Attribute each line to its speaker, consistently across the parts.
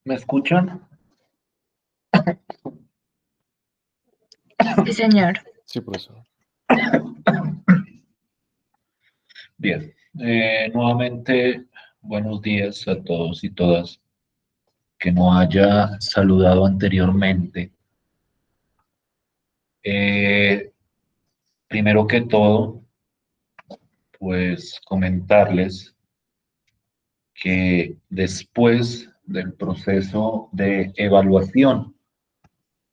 Speaker 1: ¿Me escuchan?
Speaker 2: Sí, señor.
Speaker 3: Sí, profesor.
Speaker 1: Bien. Nuevamente, buenos días a todos y todas. Que no haya saludado anteriormente. Eh, Primero que todo, pues comentarles que después del proceso de evaluación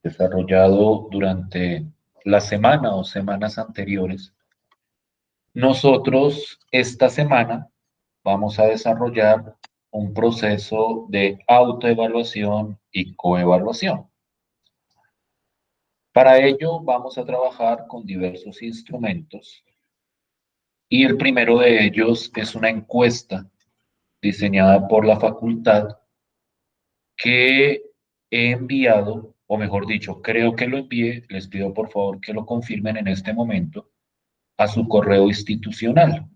Speaker 1: desarrollado durante la semana o semanas anteriores, nosotros esta semana vamos a desarrollar un proceso de autoevaluación y coevaluación. Para ello vamos a trabajar con diversos instrumentos y el primero de ellos es una encuesta diseñada por la facultad que he enviado, o mejor dicho, creo que lo envié, les pido por favor que lo confirmen en este momento, a su correo institucional.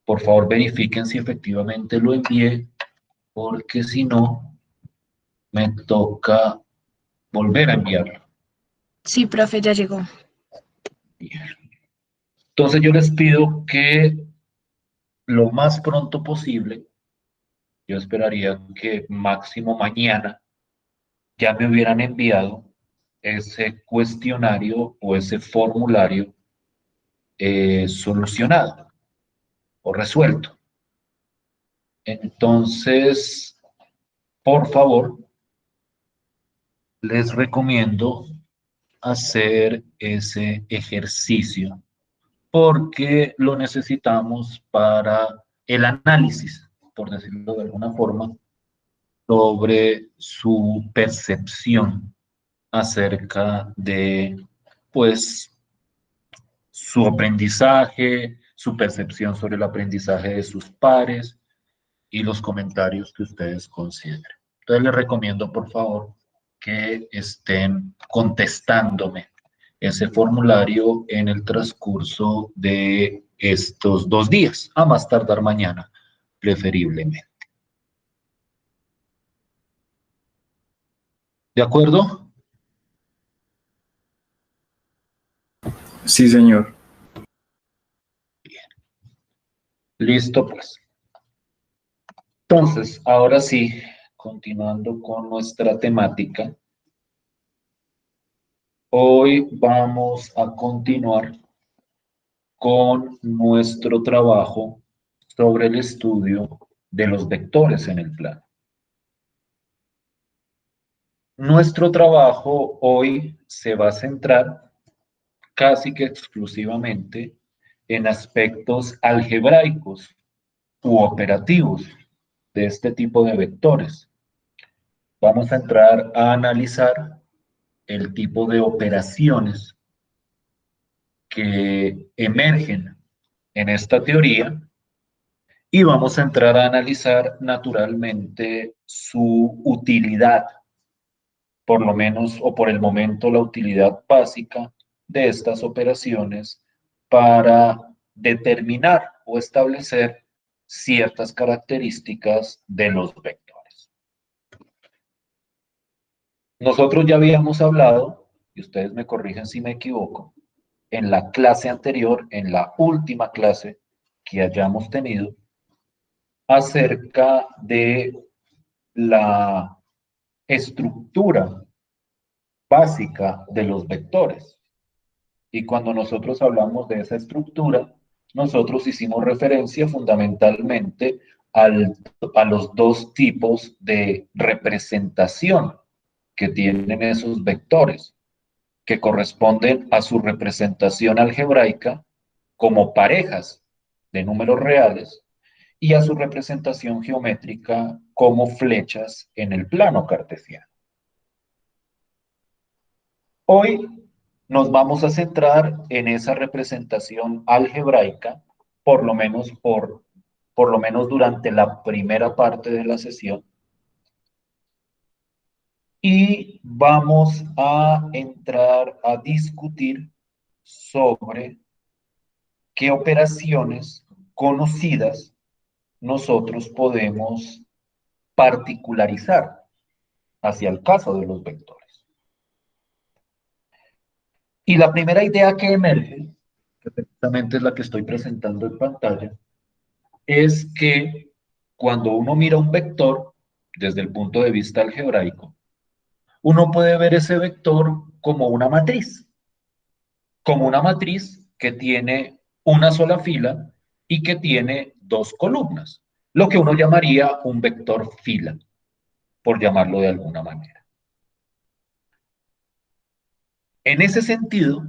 Speaker 1: Por favor verifiquen si efectivamente lo envié, porque si no, me toca volver a enviarlo.
Speaker 2: Sí, profe, ya llegó.
Speaker 1: Entonces yo les pido que lo más pronto posible, yo esperaría que máximo mañana ya me hubieran enviado ese cuestionario o ese formulario solucionado o resuelto. Entonces, por favor, les recomiendo hacer ese ejercicio porque lo necesitamos para el análisis, por decirlo de alguna forma, sobre su percepción acerca de, pues, su aprendizaje, su percepción sobre el aprendizaje de sus pares y los comentarios que ustedes consideren. Entonces les recomiendo, por favor, que estén contestándome ese formulario en el transcurso de estos 2 días, a más tardar mañana, preferiblemente. ¿De acuerdo?
Speaker 4: Sí, señor.
Speaker 1: Listo, pues. Entonces, ahora sí, continuando con nuestra temática, hoy vamos a continuar con nuestro trabajo sobre el estudio de los vectores en el plano. Nuestro trabajo hoy se va a centrar casi que exclusivamente en aspectos algebraicos u operativos de este tipo de vectores. Vamos a entrar a analizar el tipo de operaciones que emergen en esta teoría y vamos a entrar a analizar naturalmente su utilidad, por lo menos o por el momento la utilidad básica de estas operaciones para determinar o establecer ciertas características de los vectores. Nosotros ya habíamos hablado, y ustedes me corrigen si me equivoco, en la clase anterior, en la última clase que hayamos tenido, acerca de la estructura básica de los vectores. Y cuando nosotros hablamos de esa estructura, nosotros hicimos referencia fundamentalmente a los dos tipos de representación que tienen esos vectores, que corresponden a su representación algebraica como parejas de números reales y a su representación geométrica como flechas en el plano cartesiano. Hoy nos vamos a centrar en esa representación algebraica, por lo menos durante la primera parte de la sesión, y vamos a entrar a discutir sobre qué operaciones conocidas nosotros podemos particularizar hacia el caso de los vectores. Y la primera idea que emerge, que precisamente es la que estoy presentando en pantalla, es que cuando uno mira un vector desde el punto de vista algebraico, uno puede ver ese vector como una matriz que tiene una sola fila y que tiene dos columnas, lo que uno llamaría un vector fila, por llamarlo de alguna manera. En ese sentido,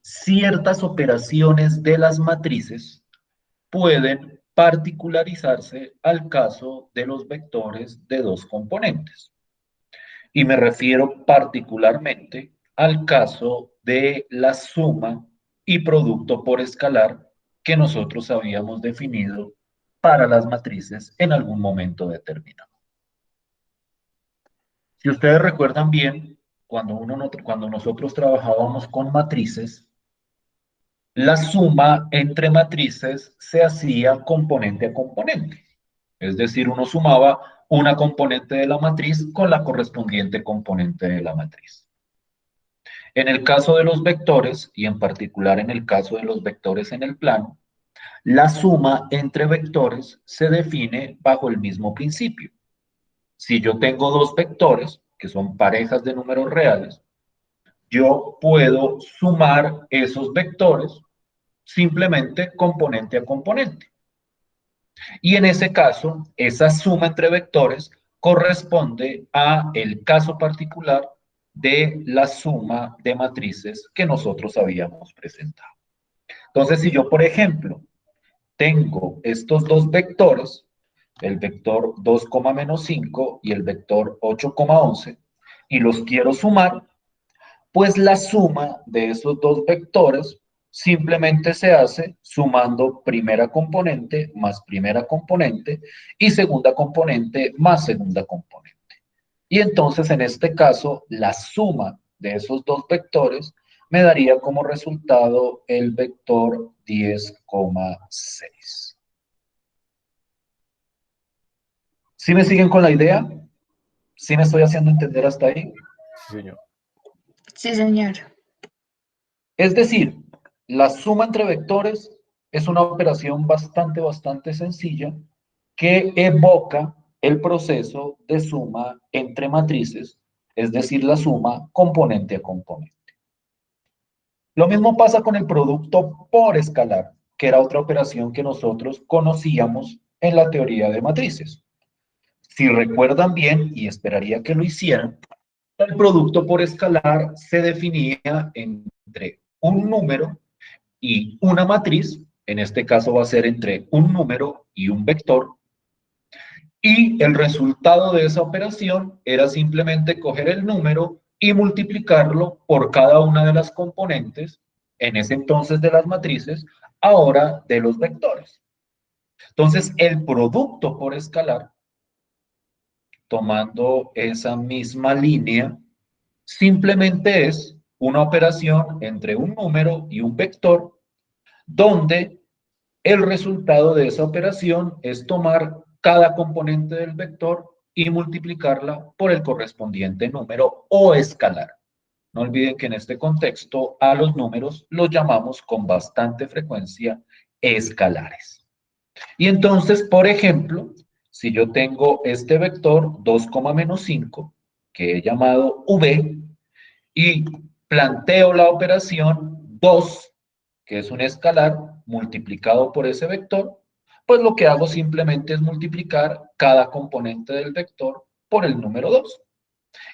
Speaker 1: ciertas operaciones de las matrices pueden particularizarse al caso de los vectores de dos componentes. Y me refiero particularmente al caso de la suma y producto por escalar que nosotros habíamos definido para las matrices en algún momento determinado. Si ustedes recuerdan bien, cuando nosotros trabajábamos con matrices, la suma entre matrices se hacía componente a componente. Es decir, uno sumaba una componente de la matriz con la correspondiente componente de la matriz. En el caso de los vectores, y en particular en el caso de los vectores en el plano, la suma entre vectores se define bajo el mismo principio. Si yo tengo dos vectores, que son parejas de números reales, yo puedo sumar esos vectores simplemente componente a componente. Y en ese caso, esa suma entre vectores corresponde a el caso particular de la suma de matrices que nosotros habíamos presentado. Entonces, si yo, por ejemplo, tengo estos dos vectores, el vector 2,-5 y el vector 8,11, y los quiero sumar, pues la suma de esos dos vectores simplemente se hace sumando primera componente más primera componente y segunda componente más segunda componente. Y entonces en este caso la suma de esos dos vectores me daría como resultado el vector 10,6. ¿Sí me siguen con la idea? ¿Sí me estoy haciendo entender hasta ahí?
Speaker 3: Sí, señor.
Speaker 2: Sí, señor.
Speaker 1: Es decir, la suma entre vectores es una operación bastante sencilla que evoca el proceso de suma entre matrices, es decir, la suma componente a componente. Lo mismo pasa con el producto por escalar, que era otra operación que nosotros conocíamos en la teoría de matrices. Si recuerdan bien, y esperaría que lo hicieran, el producto por escalar se definía entre un número y una matriz, en este caso va a ser entre un número y un vector, y el resultado de esa operación era simplemente coger el número y multiplicarlo por cada una de las componentes, en ese entonces de las matrices, ahora de los vectores. Entonces, el producto por escalar, tomando esa misma línea, simplemente es una operación entre un número y un vector, donde el resultado de esa operación es tomar cada componente del vector y multiplicarla por el correspondiente número o escalar. No olviden que en este contexto a los números los llamamos con bastante frecuencia escalares. Y entonces, por ejemplo, si yo tengo este vector 2,-5, que he llamado V, y planteo la operación 2, que es un escalar, multiplicado por ese vector, pues lo que hago simplemente es multiplicar cada componente del vector por el número 2.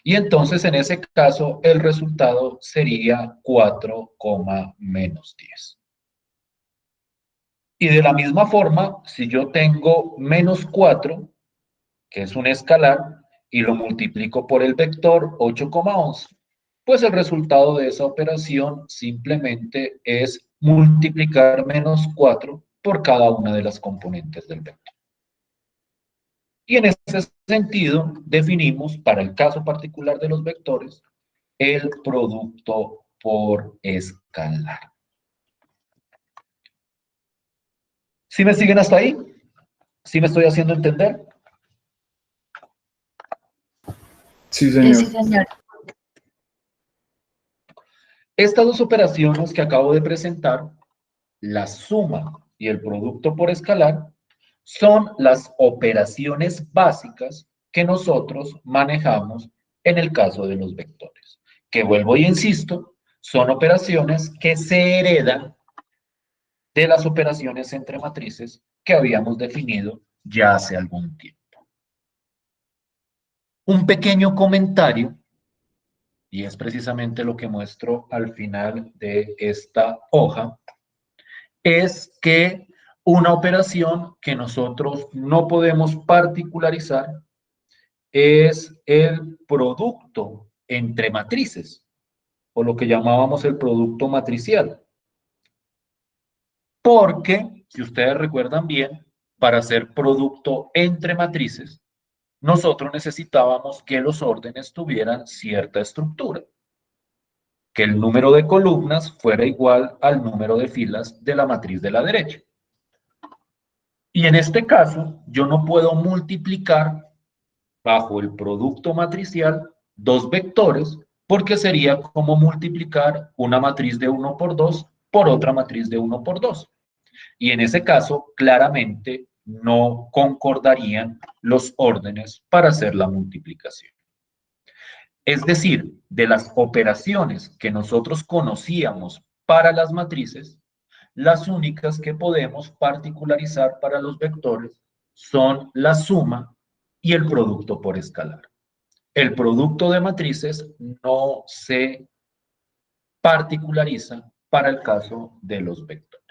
Speaker 1: Y entonces en ese caso el resultado sería 4,-10. Y de la misma forma, si yo tengo -4, que es un escalar, y lo multiplico por el vector 8,11, pues el resultado de esa operación simplemente es multiplicar -4 por cada una de las componentes del vector. Y en ese sentido definimos, para el caso particular de los vectores, el producto por escalar. ¿Sí me siguen hasta ahí? ¿Sí me estoy haciendo entender?
Speaker 3: Sí, señor.
Speaker 2: Sí, señor.
Speaker 1: Estas dos operaciones que acabo de presentar, la suma y el producto por escalar, son las operaciones básicas que nosotros manejamos en el caso de los vectores. Que vuelvo y insisto, son operaciones que se heredan de las operaciones entre matrices que habíamos definido ya hace algún tiempo. Un pequeño comentario, y es precisamente lo que muestro al final de esta hoja, es que una operación que nosotros no podemos particularizar es el producto entre matrices, o lo que llamábamos el producto matricial. Porque, si ustedes recuerdan bien, para hacer producto entre matrices, nosotros necesitábamos que los órdenes tuvieran cierta estructura, que el número de columnas fuera igual al número de filas de la matriz de la derecha. Y en este caso, yo no puedo multiplicar bajo el producto matricial dos vectores, porque sería como multiplicar una matriz de 1 por 2 por otra matriz de 1 por 2. Y en ese caso, claramente no concordarían los órdenes para hacer la multiplicación. Es decir, de las operaciones que nosotros conocíamos para las matrices, las únicas que podemos particularizar para los vectores son la suma y el producto por escalar. El producto de matrices no se particulariza para el caso de los vectores.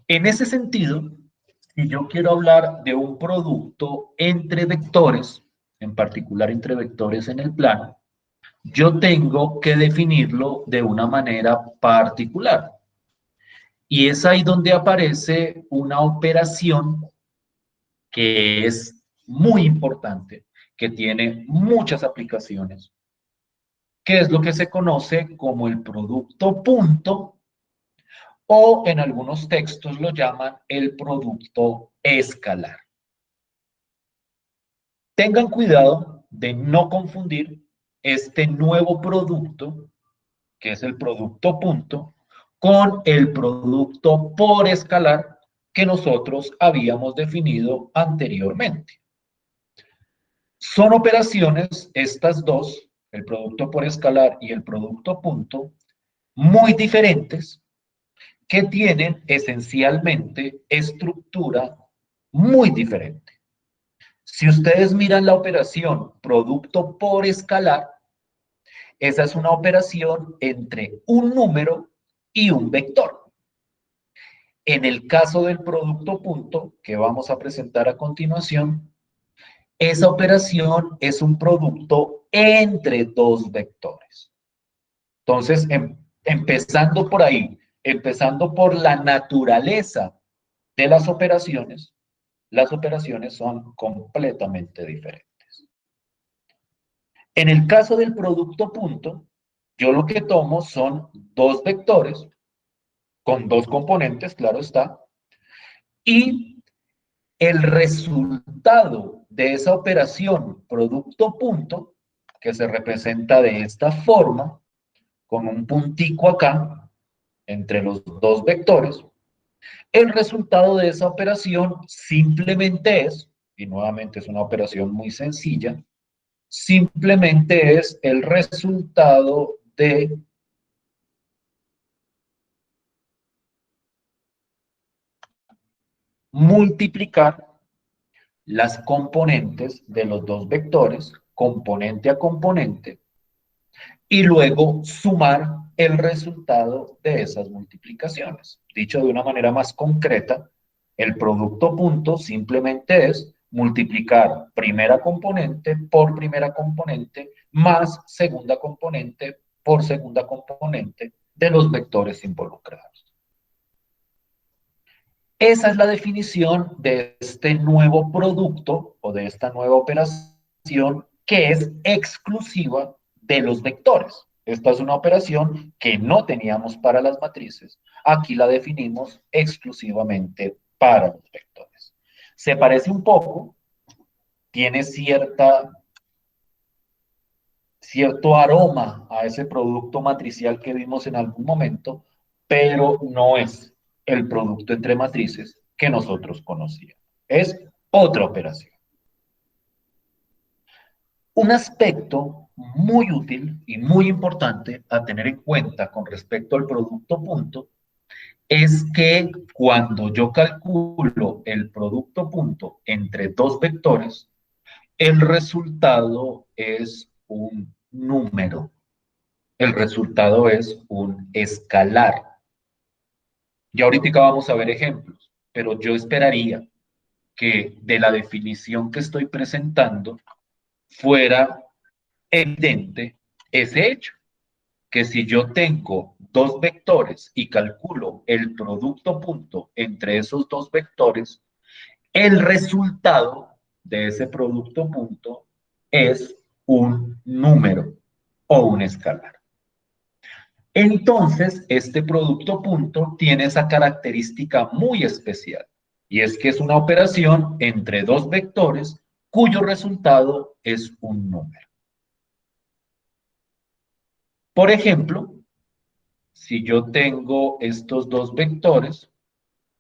Speaker 1: En ese sentido, si yo quiero hablar de un producto entre vectores, en particular entre vectores en el plano, yo tengo que definirlo de una manera particular. Y es ahí donde aparece una operación que es muy importante, que tiene muchas aplicaciones, que es lo que se conoce como el producto punto, o en algunos textos lo llaman el producto escalar. Tengan cuidado de no confundir este nuevo producto, que es el producto punto, con el producto por escalar que nosotros habíamos definido anteriormente. Son operaciones, estas dos, el producto por escalar y el producto punto, muy diferentes, que tienen esencialmente estructura muy diferente. Si ustedes miran la operación producto por escalar, esa es una operación entre un número y un vector. En el caso del producto punto, que vamos a presentar a continuación, esa operación es un producto entre dos vectores. Entonces, empezando por ahí, empezando por la naturaleza de las operaciones son completamente diferentes. En el caso del producto punto, yo lo que tomo son dos vectores con dos componentes, claro está, y el resultado de esa operación producto punto, que se representa de esta forma, con un puntico acá, entre los dos vectores, el resultado de esa operación simplemente es, y nuevamente es una operación muy sencilla, simplemente es el resultado de multiplicar las componentes de los dos vectores, componente a componente, y luego sumar el resultado de esas multiplicaciones. Dicho de una manera más concreta, el producto punto simplemente es multiplicar primera componente por primera componente más segunda componente por segunda componente de los vectores involucrados. Esa es la definición de este nuevo producto o de esta nueva operación que es exclusiva de los vectores. Esta es una operación que no teníamos para las matrices. Aquí la definimos exclusivamente para los vectores. Se parece un poco, tiene cierta cierto aroma a ese producto matricial que vimos en algún momento, pero no es el producto entre matrices que nosotros conocíamos. Es otra operación. Un aspecto muy útil y muy importante a tener en cuenta con respecto al producto punto es que cuando yo calculo el producto punto entre dos vectores, el resultado es un número. El resultado es un escalar. Ya ahorita vamos a ver ejemplos, pero yo esperaría que de la definición que estoy presentando fuera evidente ese hecho, que si yo tengo dos vectores y calculo el producto punto entre esos dos vectores, el resultado de ese producto punto es un número o un escalar. Entonces, este producto punto tiene esa característica muy especial, y es que es una operación entre dos vectores cuyo resultado es un número. Por ejemplo, si yo tengo estos dos vectores,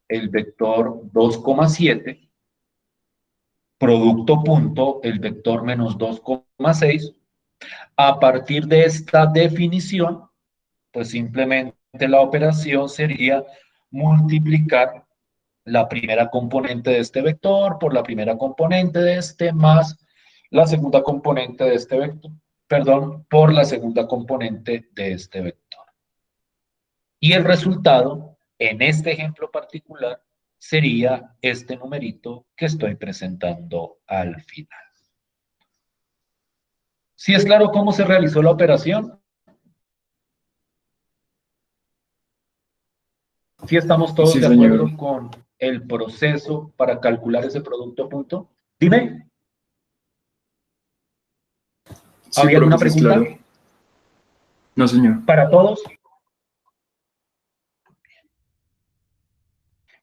Speaker 1: el vector 2,7, producto punto, el vector menos 2,6, a partir de esta definición, pues simplemente la operación sería multiplicar la primera componente de este vector por la primera componente de este más la segunda componente de este vector, perdón, por la segunda componente de este vector. Y el resultado, en este ejemplo particular, sería este numerito que estoy presentando al final. ¿Sí es claro cómo se realizó la operación? ¿Sí estamos todos
Speaker 3: Sí,
Speaker 1: de
Speaker 3: señor.
Speaker 1: acuerdo con el proceso para calcular ese producto punto? Dime,
Speaker 3: Sí,
Speaker 1: ¿había
Speaker 3: profe,
Speaker 1: alguna
Speaker 3: sí es
Speaker 1: pregunta
Speaker 3: claro. No, señor.
Speaker 1: para todos?
Speaker 2: Sí,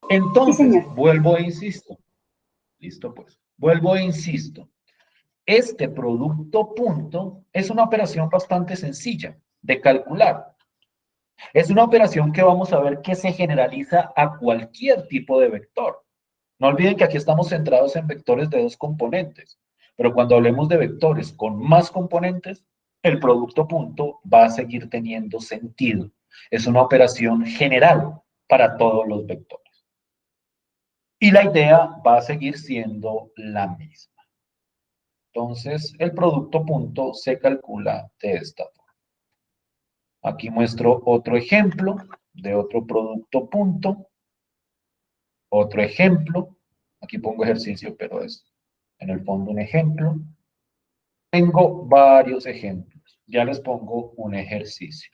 Speaker 1: Entonces,
Speaker 2: señor.
Speaker 1: vuelvo e insisto. Listo, pues. Vuelvo e insisto. Este producto punto es una operación bastante sencilla de calcular. Es una operación que vamos a ver que se generaliza a cualquier tipo de vector. No olviden que aquí estamos centrados en vectores de dos componentes, pero cuando hablemos de vectores con más componentes, el producto punto va a seguir teniendo sentido. Es una operación general para todos los vectores. Y la idea va a seguir siendo la misma. Entonces, el producto punto se calcula de esta forma. Aquí muestro otro ejemplo de otro producto punto. Otro ejemplo. Aquí pongo ejercicio, pero es en el fondo un ejemplo. Tengo varios ejemplos. Ya les pongo un ejercicio.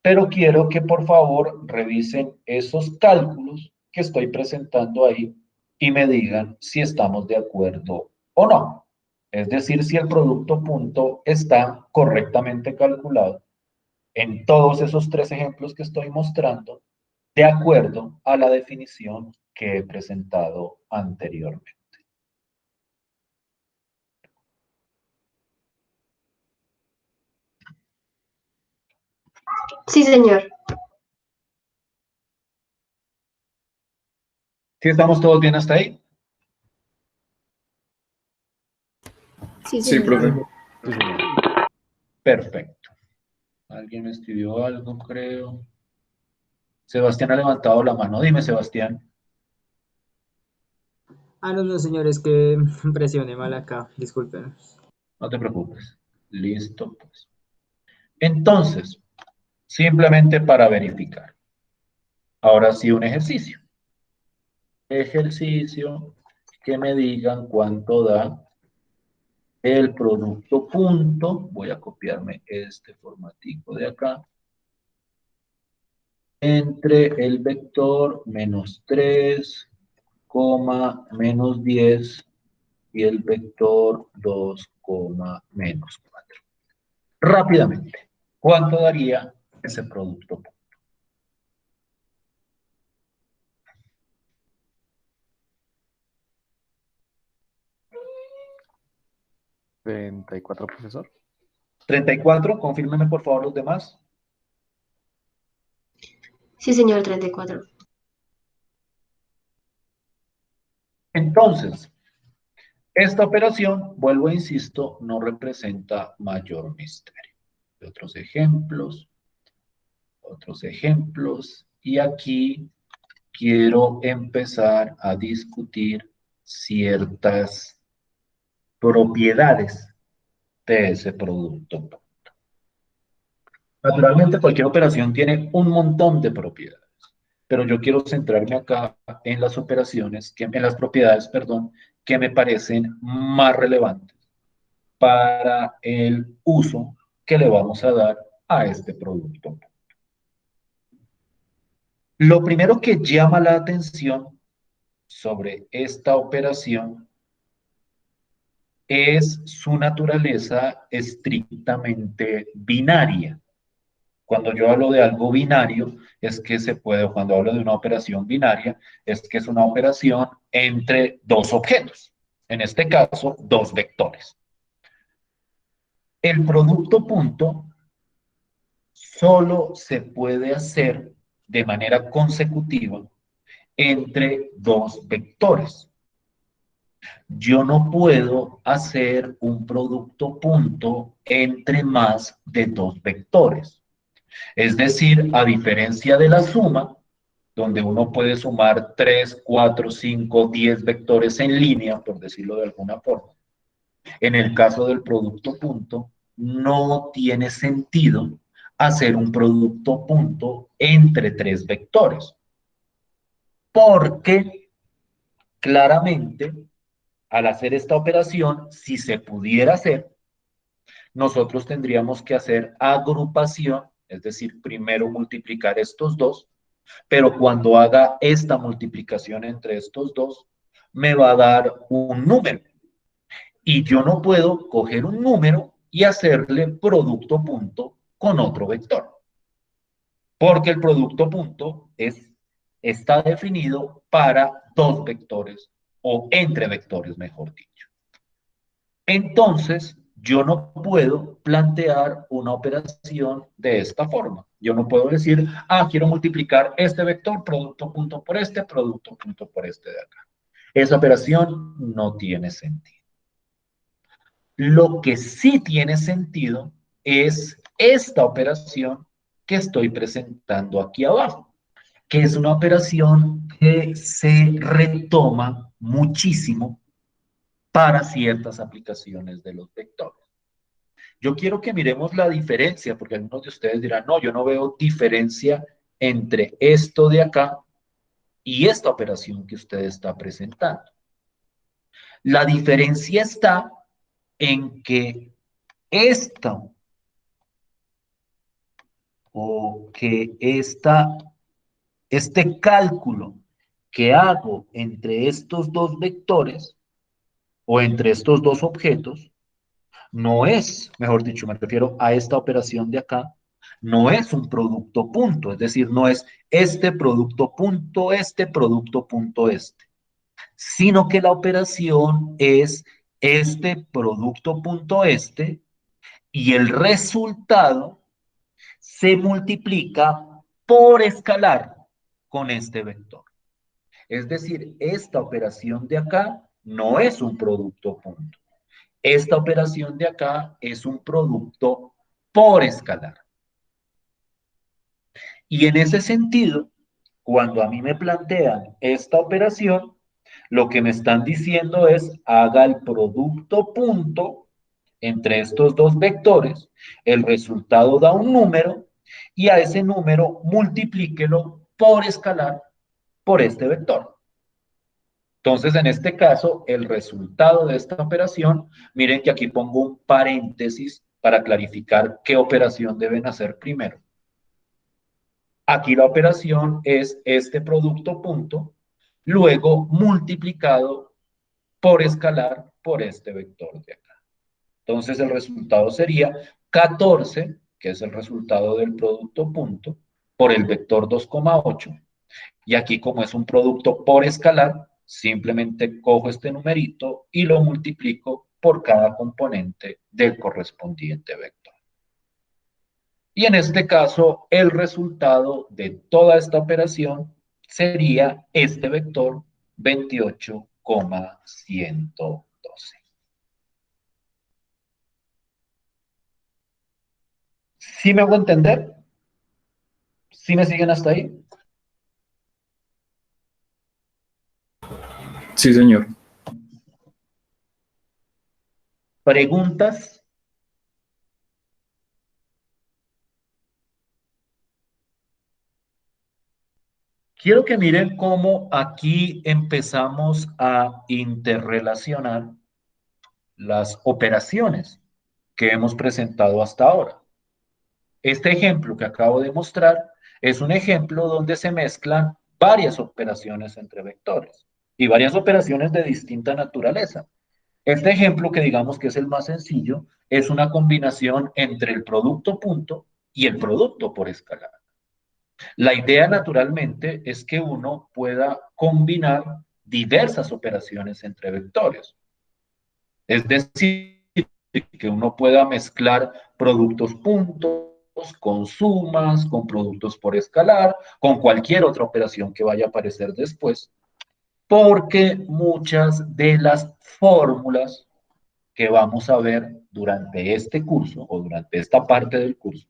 Speaker 1: Pero quiero que por favor revisen esos cálculos que estoy presentando ahí y me digan si estamos de acuerdo o no. Es decir, si el producto punto está correctamente calculado en todos esos tres ejemplos que estoy mostrando, de acuerdo a la definición que he presentado anteriormente.
Speaker 2: Sí, señor.
Speaker 1: ¿Sí estamos todos bien hasta ahí?
Speaker 2: Sí,
Speaker 3: Sí,
Speaker 2: señor.
Speaker 3: profe.
Speaker 1: Perfecto. ¿Alguien me escribió algo, creo? Sebastián ha levantado la mano. Dime, Sebastián.
Speaker 4: Ah, no, no, señores, que presioné mal acá, disculpen.
Speaker 1: No te preocupes. Listo, pues. Entonces, simplemente para verificar. Ahora sí, un ejercicio. Ejercicio que me digan cuánto da el producto punto. Voy a copiarme este formatico de acá. Entre el vector menos 3, menos 10 y el vector 2, menos 4. Rápidamente, ¿cuánto daría ese producto?
Speaker 5: 34, profesor.
Speaker 1: 34, confírmenme por favor los demás.
Speaker 2: Sí, señor, 34.
Speaker 1: Entonces, esta operación, vuelvo e insisto, no representa mayor misterio. Otros ejemplos, y aquí quiero empezar a discutir ciertas propiedades de ese producto. Naturalmente, cualquier operación tiene un montón de propiedades, pero yo quiero centrarme acá en las operaciones, en las propiedades, perdón, que me parecen más relevantes para el uso que le vamos a dar a este producto. Lo primero que llama la atención sobre esta operación es su naturaleza estrictamente binaria. Cuando yo hablo de algo binario, es que se puede, cuando hablo de una operación binaria, es que es una operación entre dos objetos, en este caso, dos vectores. El producto punto solo se puede hacer de manera consecutiva entre dos vectores. Yo no puedo hacer un producto punto entre más de dos vectores. Es decir, a diferencia de la suma, donde uno puede sumar 3, 4, 5, 10 vectores en línea, por decirlo de alguna forma, en el caso del producto punto, no tiene sentido hacer un producto punto entre tres vectores, porque claramente al hacer esta operación, si se pudiera hacer, nosotros tendríamos que hacer agrupación, es decir, primero multiplicar estos dos, pero cuando haga esta multiplicación entre estos dos, me va a dar un número. Y yo no puedo coger un número y hacerle producto punto con otro vector, porque el producto punto está definido para dos vectores o entre vectores, mejor dicho. Entonces, yo no puedo plantear una operación de esta forma. Yo no puedo decir, quiero multiplicar este vector, producto punto por este, producto punto por este de acá. Esa operación no tiene sentido. Lo que sí tiene sentido es esta operación que estoy presentando aquí abajo, que es una operación que se retoma muchísimo para ciertas aplicaciones de los vectores. Yo quiero que miremos la diferencia, porque algunos de ustedes dirán, no, yo no veo diferencia entre esto de acá y esta operación que usted está presentando. La diferencia está en que esta este cálculo que hago entre estos dos vectores o entre estos dos objetos no es, mejor dicho, me refiero a esta operación de acá, no es un producto punto, es decir, no es este producto punto, sino que la operación es este producto punto y el resultado se multiplica por escalar con este vector. Es decir, esta operación de acá no es un producto punto. Esta operación de acá es un producto por escalar. Y en ese sentido, cuando a mí me plantean esta operación, lo que me están diciendo es haga el producto punto entre estos dos vectores, el resultado da un número y a ese número multiplíquelo por escalar por este vector. Entonces, en este caso, el resultado de esta operación, miren que aquí pongo un paréntesis para clarificar qué operación deben hacer primero. Aquí la operación es este producto punto, luego multiplicado por escalar por este vector de acá. Entonces, el resultado sería 14, que es el resultado del producto punto, por el vector 2,8. Y aquí, como es un producto por escalar, simplemente cojo este numerito y lo multiplico por cada componente del correspondiente vector. Y en este caso, el resultado de toda esta operación sería este vector 28,112. ¿Sí me hago entender? ¿Sí me siguen hasta ahí?
Speaker 3: Sí, señor.
Speaker 1: ¿Preguntas? Quiero que miren cómo aquí empezamos a interrelacionar las operaciones que hemos presentado hasta ahora. Este ejemplo que acabo de mostrar es un ejemplo donde se mezclan varias operaciones entre vectores y varias operaciones de distinta naturaleza. Este ejemplo, que digamos que es el más sencillo, es una combinación entre el producto punto y el producto por escalar. La idea, naturalmente, es que uno pueda combinar diversas operaciones entre vectores. Es decir, que uno pueda mezclar productos puntos con sumas, con productos por escalar, con cualquier otra operación que vaya a aparecer después, porque muchas de las fórmulas que vamos a ver durante este curso o durante esta parte del curso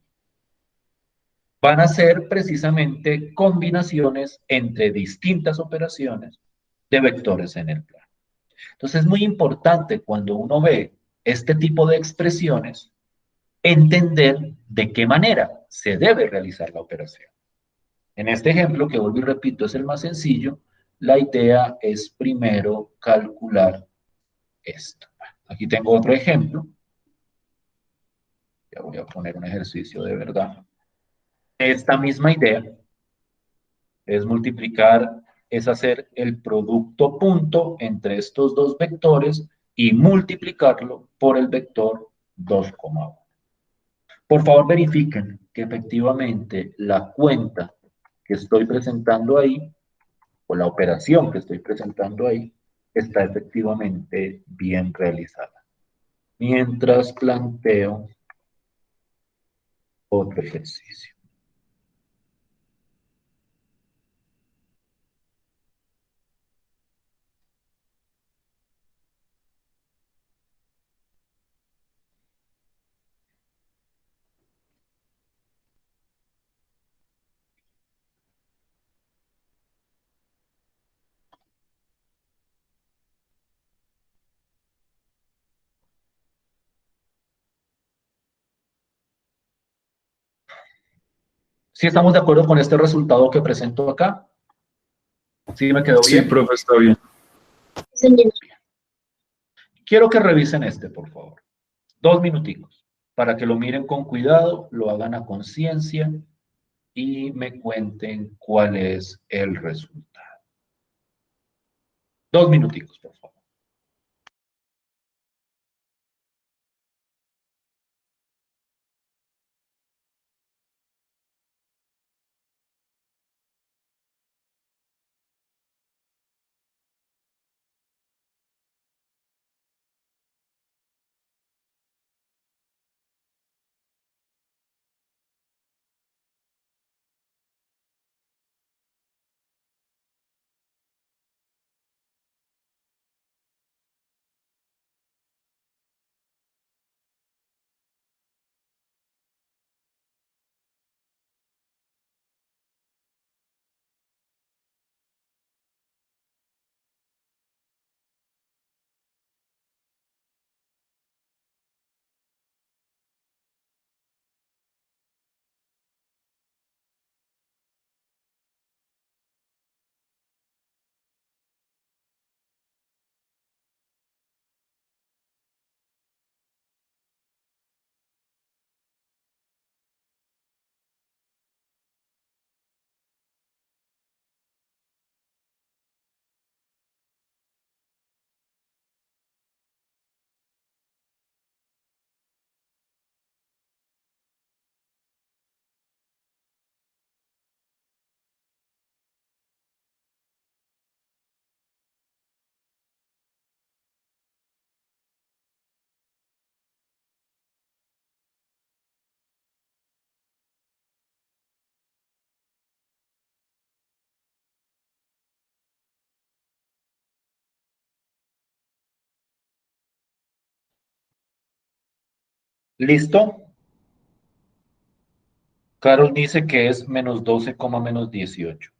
Speaker 1: van a ser precisamente combinaciones entre distintas operaciones de vectores en el plano. Entonces es muy importante cuando uno ve este tipo de expresiones entender de qué manera se debe realizar la operación. En este ejemplo, que vuelvo y repito, es el más sencillo, la idea es primero calcular esto. Aquí tengo otro ejemplo. Ya voy a poner un ejercicio de verdad. Esta misma idea es multiplicar, es hacer el producto punto entre estos dos vectores y multiplicarlo por el vector 2,1. Por favor, verifiquen que efectivamente la cuenta que estoy presentando ahí, o la operación que estoy presentando ahí, está efectivamente bien realizada. Mientras planteo otro ejercicio. ¿Sí estamos de acuerdo con este resultado que presento acá? ¿Sí me quedó
Speaker 3: Sí,
Speaker 1: bien?
Speaker 3: profe, está bien.
Speaker 2: Señor.
Speaker 1: Quiero que revisen este, por favor. 2 minuticos, para que lo miren con cuidado, lo hagan a conciencia y me cuenten cuál es el resultado. 2 minuticos, por favor. ¿Listo? Carol dice que es menos 12, menos 18.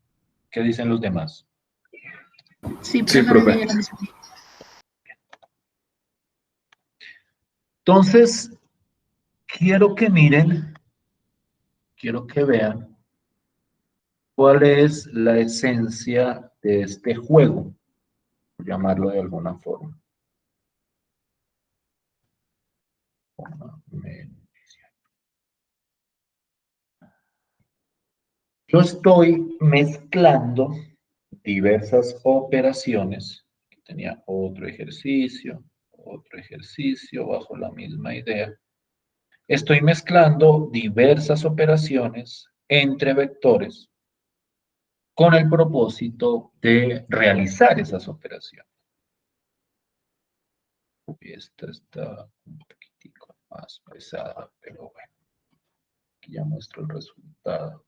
Speaker 1: ¿Qué dicen los demás?
Speaker 2: Sí,
Speaker 3: Sí,
Speaker 2: profe, me
Speaker 3: profe.
Speaker 2: dio lo mismo.
Speaker 1: Entonces, quiero que miren, quiero que vean cuál es la esencia de este juego, por llamarlo de alguna forma. Yo estoy mezclando diversas operaciones. Tenía otro ejercicio bajo la misma idea. Estoy mezclando diversas operaciones entre vectores con el propósito de realizar esas operaciones. Esta está un poquitico más pesada, pero bueno, aquí ya muestro el resultado.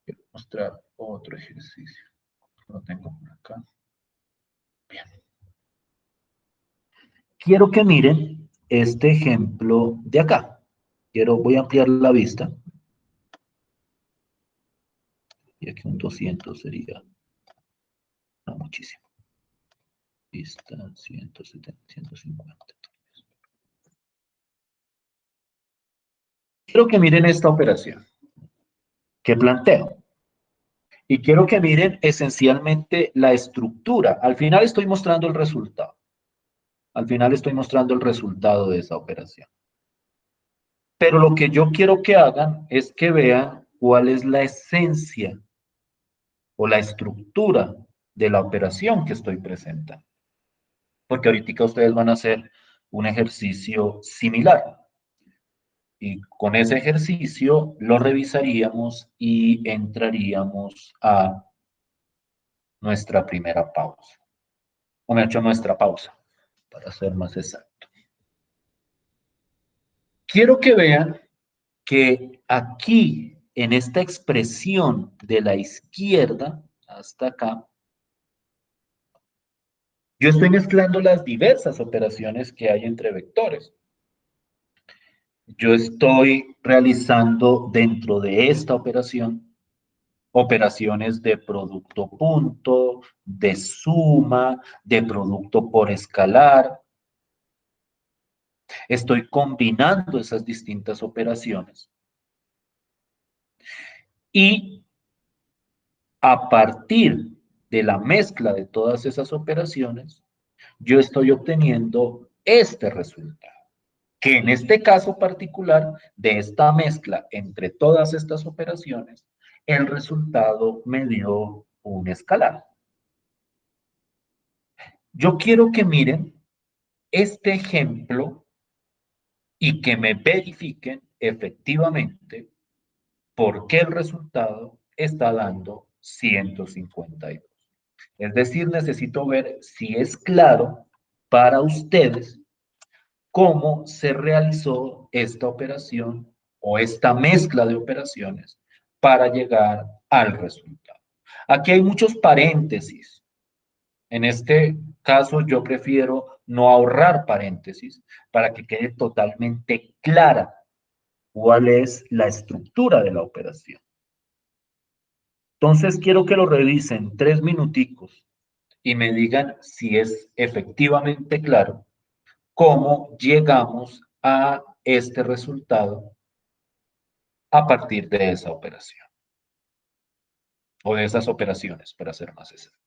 Speaker 1: Quiero mostrar otro ejercicio. Lo tengo por acá. Bien. Quiero que miren este ejemplo de acá. Voy a ampliar la vista. Y aquí un 200 sería no, muchísimo. Vista 170, 150. Quiero que miren esta operación que planteo. Y quiero que miren esencialmente la estructura. Al final estoy mostrando el resultado. Al final estoy mostrando el resultado de esa operación. Pero lo que yo quiero que hagan es que vean cuál es la esencia o la estructura de la operación que estoy presentando. Porque ahorita ustedes van a hacer un ejercicio similar. Y con ese ejercicio lo revisaríamos y entraríamos a nuestra primera pausa. O me ha hecho nuestra pausa, para ser más exacto. Quiero que vean que aquí, en esta expresión de la izquierda, hasta acá, yo estoy mezclando las diversas operaciones que hay entre vectores. Yo estoy realizando dentro de esta operación operaciones de producto punto, de suma, de producto por escalar. Estoy combinando esas distintas operaciones. Y a partir de la mezcla de todas esas operaciones, yo estoy obteniendo este resultado, que en este caso particular de esta mezcla entre todas estas operaciones, el resultado me dio un escalar. Yo quiero que miren este ejemplo y que me verifiquen efectivamente por qué el resultado está dando 152. Es decir, necesito ver si es claro para ustedes cómo se realizó esta operación o esta mezcla de operaciones para llegar al resultado. Aquí hay muchos paréntesis. En este caso yo prefiero no ahorrar paréntesis para que quede totalmente clara cuál es la estructura de la operación. Entonces quiero que lo revisen 3 minuticos y me digan si es efectivamente claro cómo llegamos a este resultado a partir de esa operación o de esas operaciones, para ser más exacto.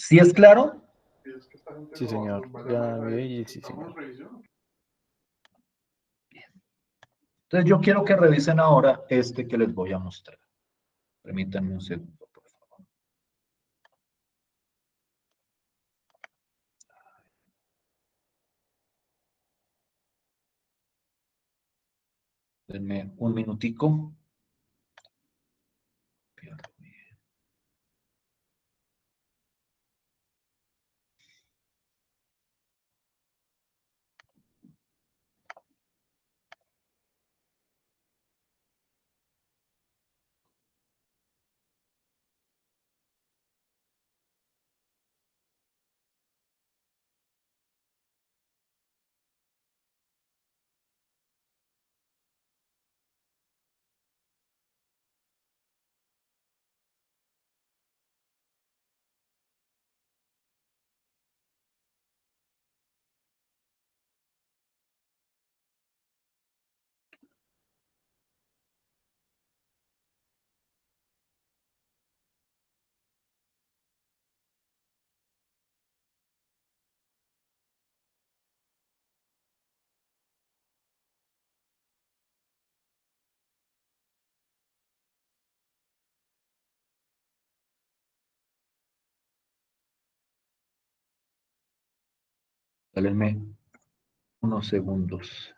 Speaker 1: ¿Sí es claro?
Speaker 5: Sí, señor. Ya vi y sí, señor.
Speaker 1: Entonces yo quiero que revisen ahora este que les voy a mostrar. Permítanme un segundo, por favor. Denme un minutico. Denme unos segundos.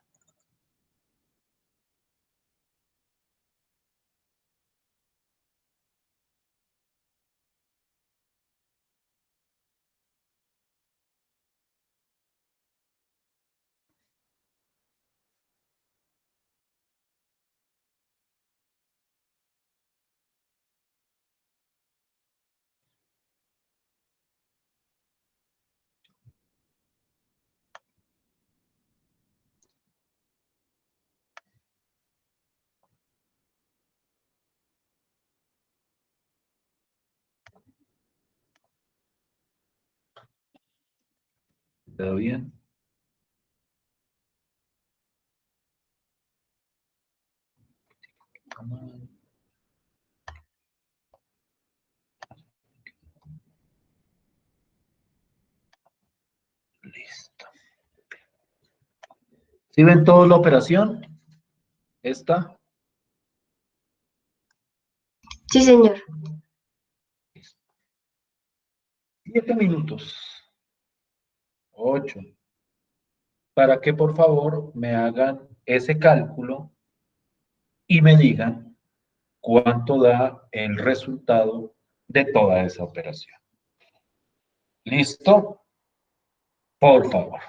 Speaker 1: ¿Está bien? Listo. ¿Sí ven toda la operación? Esta.
Speaker 2: Sí, señor.
Speaker 1: 7 minutos. 8. Para que por favor me hagan ese cálculo y me digan cuánto da el resultado de toda esa operación. ¿Listo? Por favor.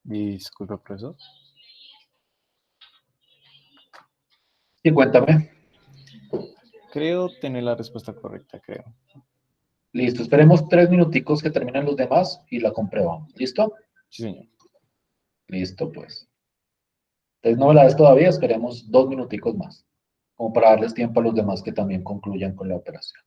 Speaker 5: Disculpa, profesor.
Speaker 1: Sí, cuéntame.
Speaker 5: Creo tener la respuesta correcta, creo.
Speaker 1: Listo, esperemos 3 minuticos que terminen los demás y la comprobamos. ¿Listo?
Speaker 5: Sí, señor.
Speaker 1: Listo, pues. Entonces no me la des todavía, esperemos 2 minuticos más, como para darles tiempo a los demás que también concluyan con la operación.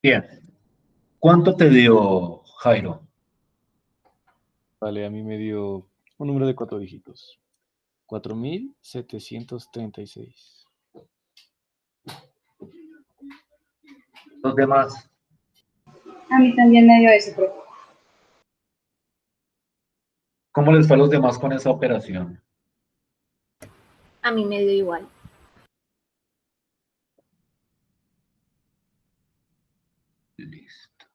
Speaker 1: Bien. ¿Cuánto te dio, Jairo?
Speaker 5: Vale, a mí me dio un número de 4 dígitos. 4736.
Speaker 1: Los demás.
Speaker 2: A mí también me dio eso, profe.
Speaker 1: ¿Cómo les fue a los demás con esa operación?
Speaker 6: A mí me dio igual.
Speaker 1: Listo.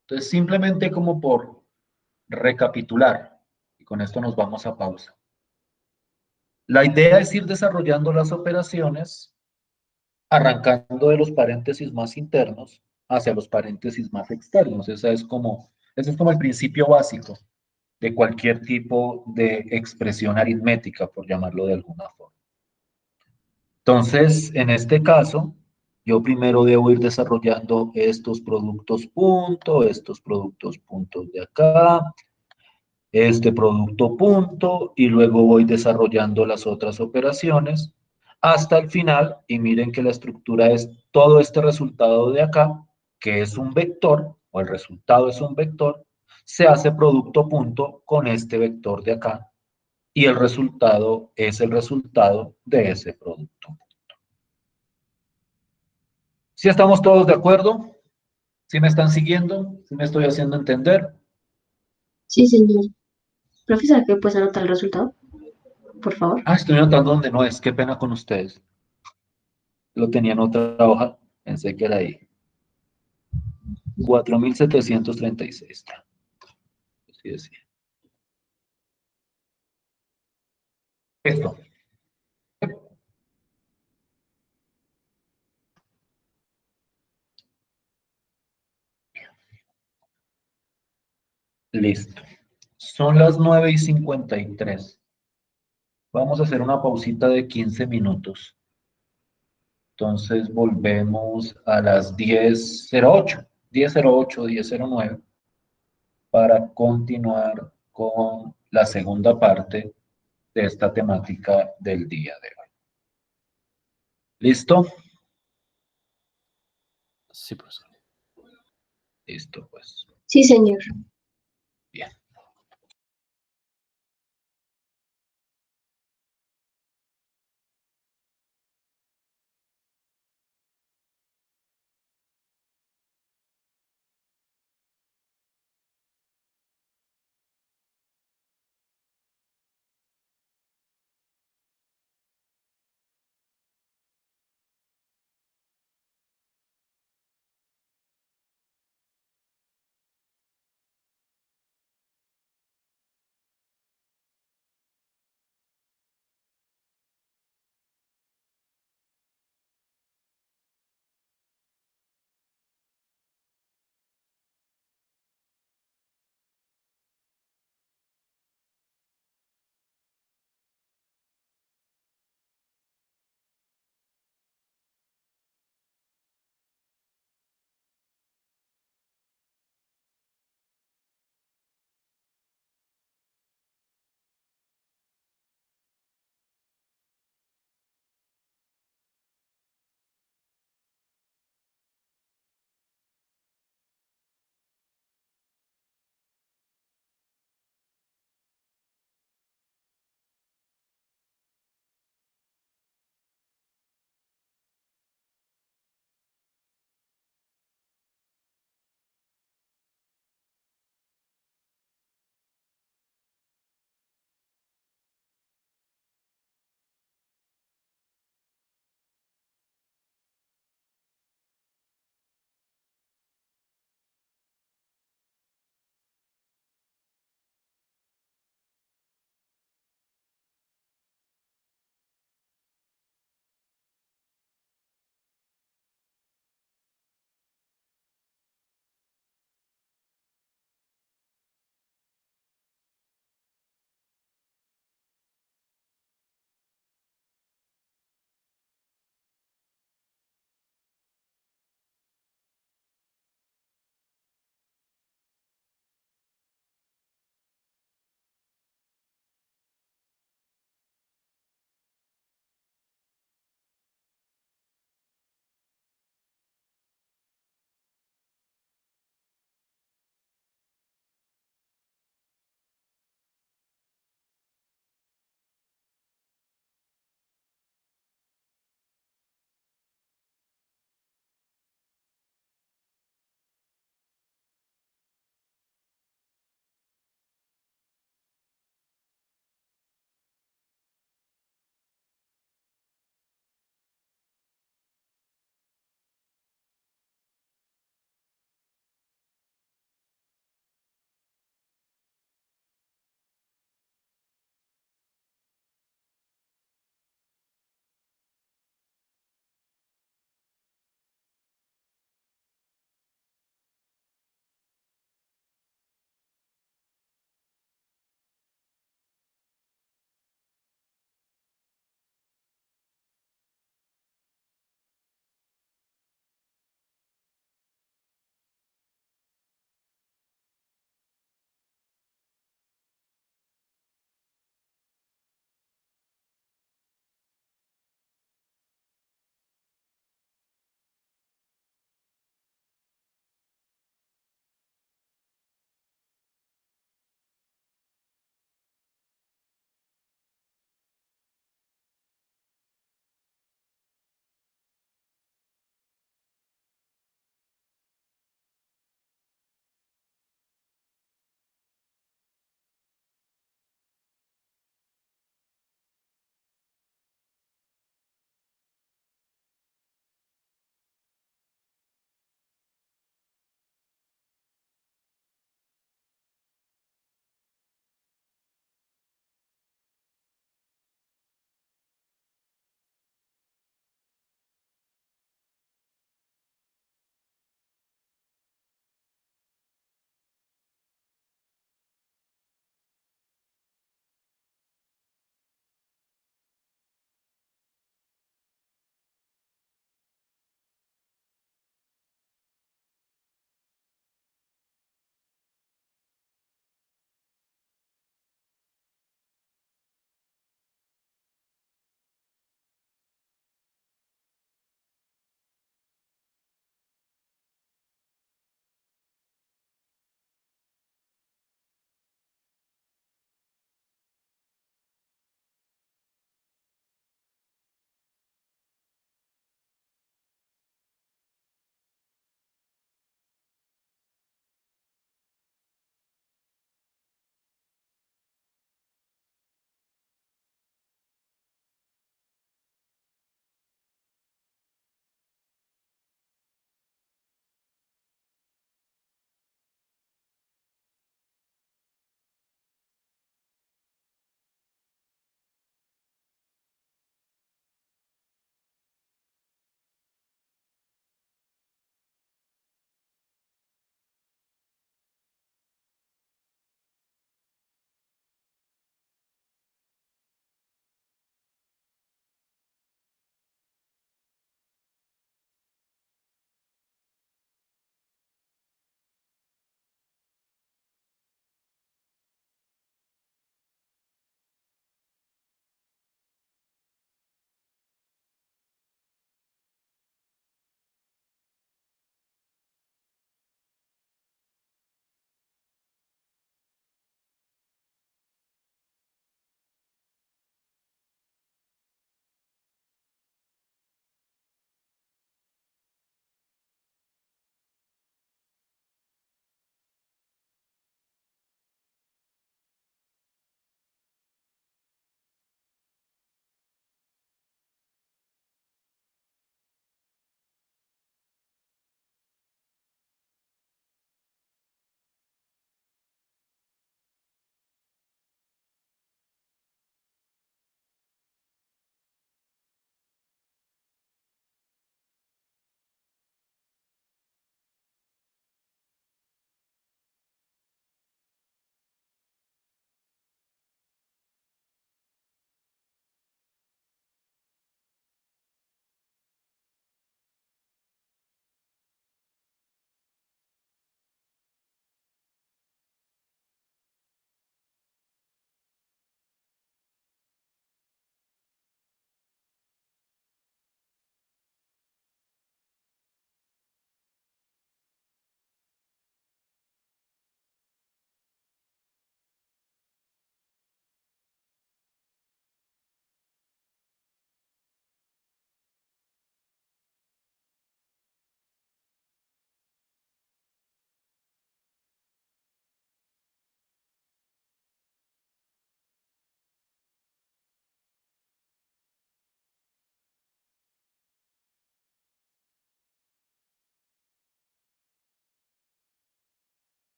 Speaker 1: Entonces, simplemente como por recapitular, y con esto nos vamos a pausa. La idea es ir desarrollando las operaciones arrancando de los paréntesis más internos hacia los paréntesis más externos. Ese es como el principio básico de cualquier tipo de expresión aritmética, por llamarlo de alguna forma. Entonces, en este caso, yo primero debo ir desarrollando estos productos punto, estos productos puntos de acá, este producto punto, y luego voy desarrollando las otras operaciones hasta el final, y miren que la estructura es todo este resultado de acá, que es un vector, o el resultado es un vector, se hace producto punto con este vector de acá, y el resultado es el resultado de ese producto. ¿Sí estamos todos de acuerdo? ¿Sí me están siguiendo? ¿Sí me estoy haciendo entender?
Speaker 7: Sí, señor. Profesor, ¿qué puedes anotar el resultado? Por favor.
Speaker 1: Ah, estoy notando donde no es. Qué pena con ustedes. Lo tenía en otra hoja. Pensé que era ahí. 4736. Así decía. Esto. Listo. Son las 9:53. Vamos a hacer una pausita de 15 minutos. Entonces volvemos a las 10:08, 10:08, 10:09, para continuar con la segunda parte de esta temática del día de hoy. ¿Listo?
Speaker 5: Sí, profesor.
Speaker 1: Listo, pues.
Speaker 7: Sí, señor.
Speaker 1: Bien.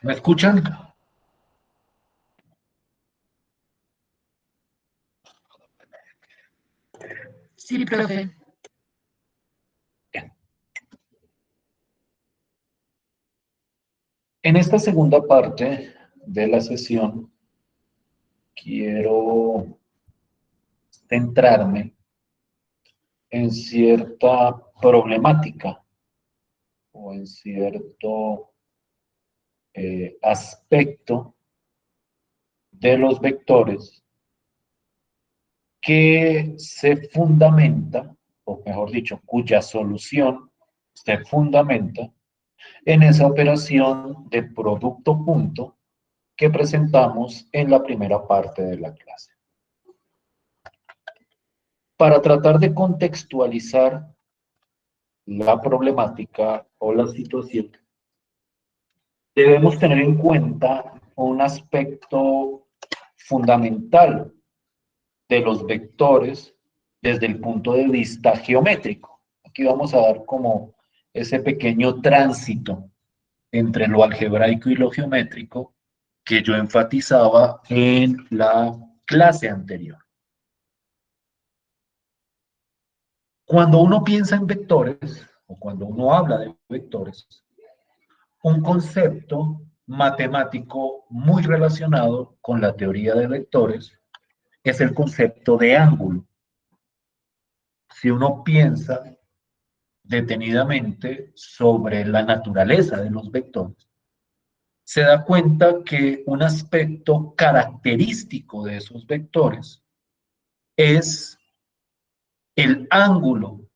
Speaker 1: ¿Me escuchan?
Speaker 8: Sí, profe.
Speaker 1: En esta segunda parte de la sesión quiero centrarme en cierta problemática o en cierto aspecto de los vectores que se fundamenta, o mejor dicho, cuya solución se fundamenta en esa operación de producto punto que presentamos en la primera parte de la clase. Para tratar de contextualizar la problemática o la situación, debemos tener en cuenta un aspecto fundamental de los vectores desde el punto de vista geométrico. Aquí vamos a dar como ese pequeño tránsito entre lo algebraico y lo geométrico que yo enfatizaba en la clase anterior. Cuando uno piensa en vectores, o cuando uno habla de vectores, un concepto matemático muy relacionado con la teoría de vectores es el concepto de ángulo. Si uno piensa detenidamente sobre la naturaleza de los vectores, se da cuenta que un aspecto característico de esos vectores es el ángulo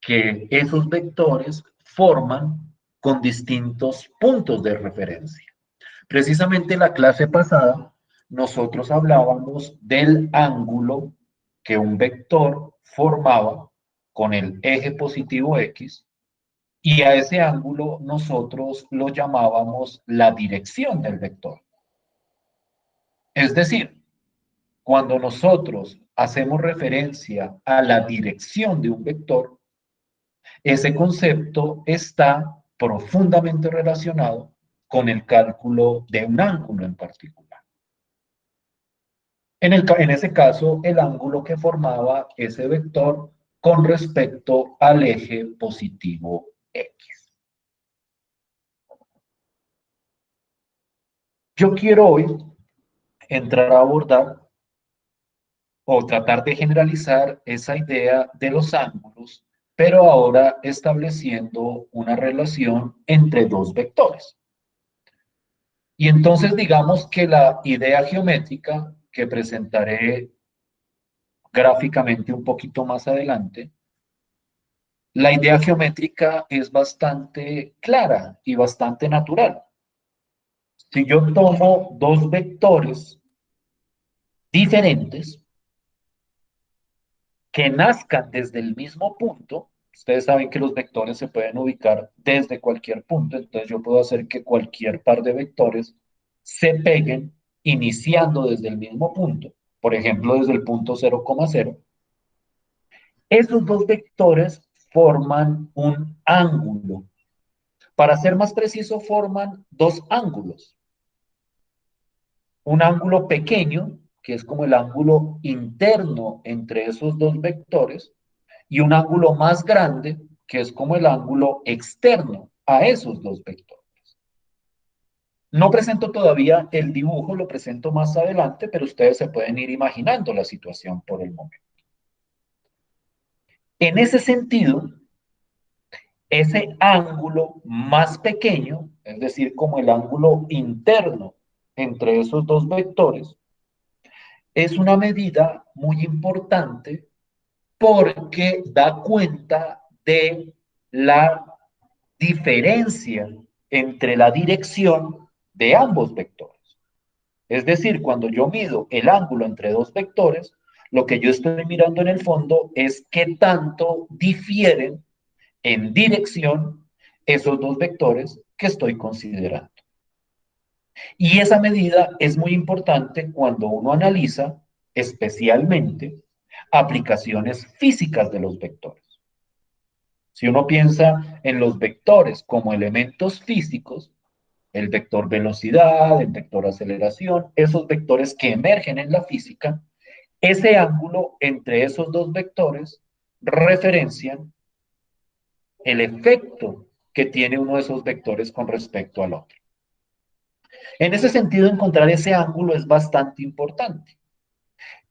Speaker 1: que esos vectores forman con distintos puntos de referencia. Precisamente en la clase pasada nosotros hablábamos del ángulo que un vector formaba con el eje positivo X, y a ese ángulo nosotros lo llamábamos la dirección del vector. Es decir, cuando nosotros hacemos referencia a la dirección de un vector, ese concepto está profundamente relacionado con el cálculo de un ángulo en particular. En ese caso, el ángulo que formaba ese vector con respecto al eje positivo X. Yo quiero hoy entrar a abordar o tratar de generalizar esa idea de los ángulos, pero ahora estableciendo una relación entre dos vectores. Y entonces digamos que la idea geométrica que presentaré gráficamente un poquito más adelante, la idea geométrica es bastante clara y bastante natural. Si yo tomo dos vectores diferentes que nazcan desde el mismo punto, ustedes saben que los vectores se pueden ubicar desde cualquier punto, entonces yo puedo hacer que cualquier par de vectores se peguen iniciando desde el mismo punto, por ejemplo desde el punto 0,0. Esos dos vectores forman un ángulo. Para ser más preciso, forman dos ángulos. Un ángulo pequeño, que es como el ángulo interno entre esos dos vectores, y un ángulo más grande, que es como el ángulo externo a esos dos vectores. No presento todavía el dibujo, lo presento más adelante, pero ustedes se pueden ir imaginando la situación por el momento. En ese sentido, ese ángulo más pequeño, es decir, como el ángulo interno entre esos dos vectores, es una medida muy importante porque da cuenta de la diferencia entre la dirección de ambos vectores. Es decir, cuando yo mido el ángulo entre dos vectores, lo que yo estoy mirando en el fondo es qué tanto difieren en dirección esos dos vectores que estoy considerando. Y esa medida es muy importante cuando uno analiza especialmente aplicaciones físicas de los vectores. Si uno piensa en los vectores como elementos físicos, el vector velocidad, el vector aceleración, esos vectores que emergen en la física, ese ángulo entre esos dos vectores referencian el efecto que tiene uno de esos vectores con respecto al otro. En ese sentido, encontrar ese ángulo es bastante importante.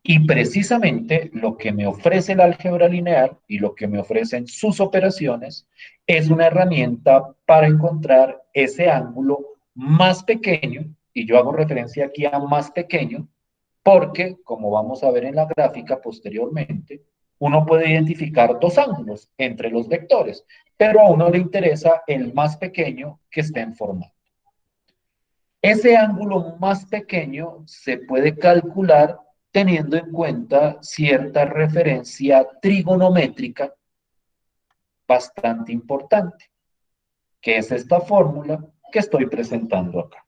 Speaker 1: Y precisamente lo que me ofrece el álgebra lineal y lo que me ofrecen sus operaciones es una herramienta para encontrar ese ángulo más pequeño, y yo hago referencia aquí a más pequeño, porque, como vamos a ver en la gráfica posteriormente, uno puede identificar dos ángulos entre los vectores, pero a uno le interesa el más pequeño que estén formando. Ese ángulo más pequeño se puede calcular teniendo en cuenta cierta referencia trigonométrica bastante importante, que es esta fórmula que estoy presentando acá.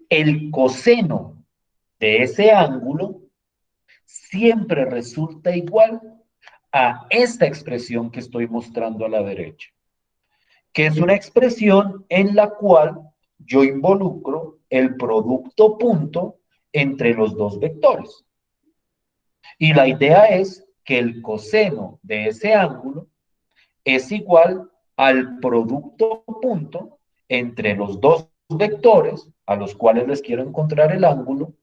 Speaker 1: El coseno de ese ángulo siempre resulta igual a esta expresión que estoy mostrando a la derecha, que es una expresión en la cual yo involucro el producto punto entre los dos vectores. Y la idea es que el coseno de ese ángulo es igual al producto punto entre los dos vectores, a los cuales les quiero encontrar el ángulo,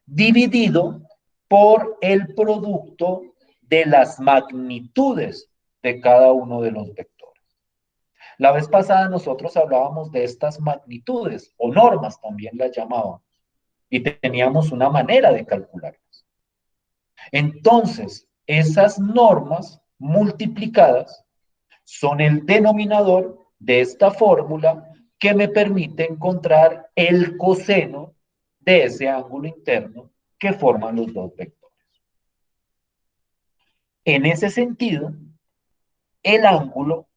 Speaker 1: dividido por el producto de las magnitudes de cada uno de los vectores. La vez pasada nosotros hablábamos de estas magnitudes, o normas también las llamábamos, y teníamos una manera de calcularlas. Entonces, esas normas multiplicadas son el denominador de esta fórmula que me permite encontrar el coseno de ese ángulo interno que forman los dos vectores. En ese sentido, el ángulo,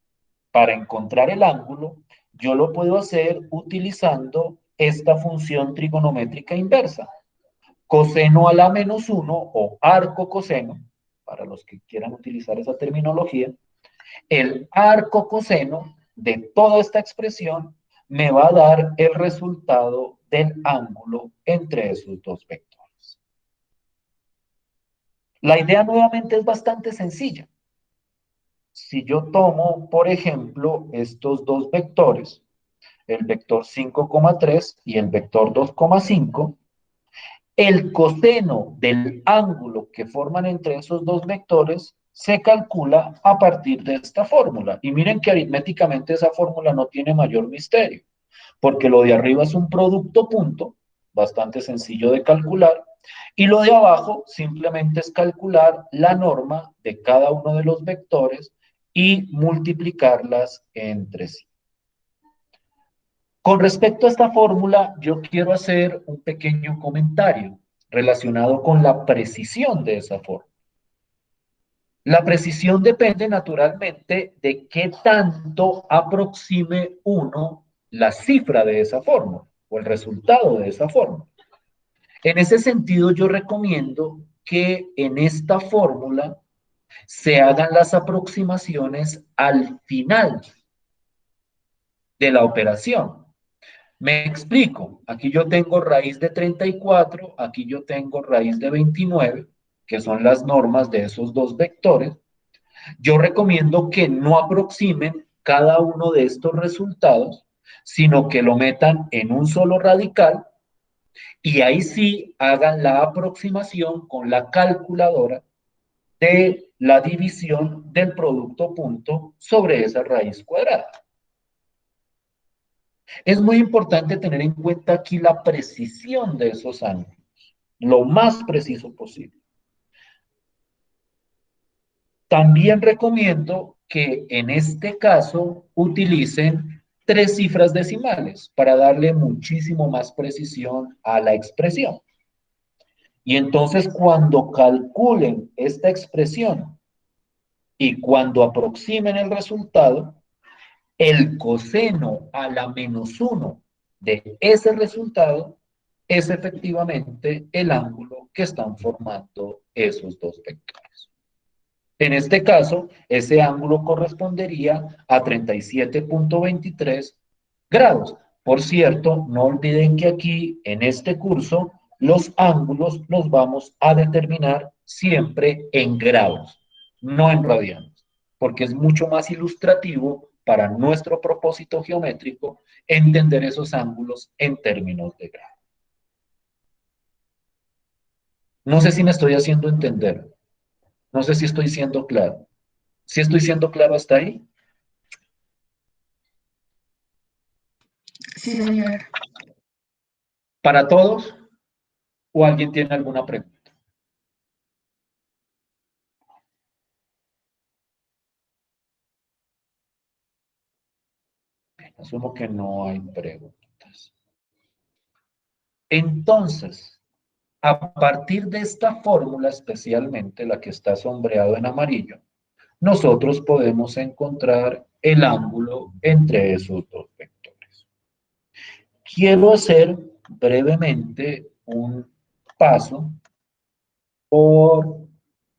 Speaker 1: para encontrar el ángulo, yo lo puedo hacer utilizando esta función trigonométrica inversa. Coseno a la menos 1 o arco coseno, para los que quieran utilizar esa terminología, el arco coseno de toda esta expresión me va a dar el resultado del ángulo entre esos dos vectores. La idea nuevamente es bastante sencilla. Si yo tomo, por ejemplo, estos dos vectores, el vector 5,3 y el vector 2,5, el coseno del ángulo que forman entre esos dos vectores se calcula a partir de esta fórmula. Y miren que aritméticamente esa fórmula no tiene mayor misterio, porque lo de arriba es un producto punto, bastante sencillo de calcular, y lo de abajo simplemente es calcular la norma de cada uno de los vectores y multiplicarlas entre sí. Con respecto a esta fórmula, yo quiero hacer un pequeño comentario relacionado con la precisión de esa fórmula. La precisión depende naturalmente de qué tanto aproxime uno la cifra de esa fórmula o el resultado de esa fórmula. En ese sentido, yo recomiendo que en esta fórmula se hagan las aproximaciones al final de la operación. Me explico. Aquí yo tengo raíz de 34, aquí yo tengo raíz de 29, que son las normas de esos dos vectores. Yo recomiendo que no aproximen cada uno de estos resultados, sino que lo metan en un solo radical y ahí sí hagan la aproximación con la calculadora de la división del producto punto sobre esa raíz cuadrada. Es muy importante tener en cuenta aquí la precisión de esos ángulos, lo más preciso posible. También recomiendo que en este caso utilicen 3 cifras decimales para darle muchísimo más precisión a la expresión. Y entonces cuando calculen esta expresión y cuando aproximen el resultado, el coseno a la menos 1 de ese resultado es efectivamente el ángulo que están formando esos dos vectores. En este caso, ese ángulo correspondería a 37.23 grados, Por cierto, no olviden que aquí, en este curso, los ángulos los vamos a determinar siempre en grados, no en radianes, porque es mucho más ilustrativo para nuestro propósito geométrico entender esos ángulos en términos de grado. No sé si me estoy haciendo entender, no sé si estoy siendo claro. ¿Sí estoy siendo claro hasta ahí?
Speaker 8: Sí, señor.
Speaker 1: ¿Para todos? ¿O alguien tiene alguna pregunta? Asumo que no hay preguntas. Entonces, a partir de esta fórmula, especialmente la que está sombreado en amarillo, nosotros podemos encontrar el ángulo entre esos dos vectores. Quiero hacer brevemente un paso por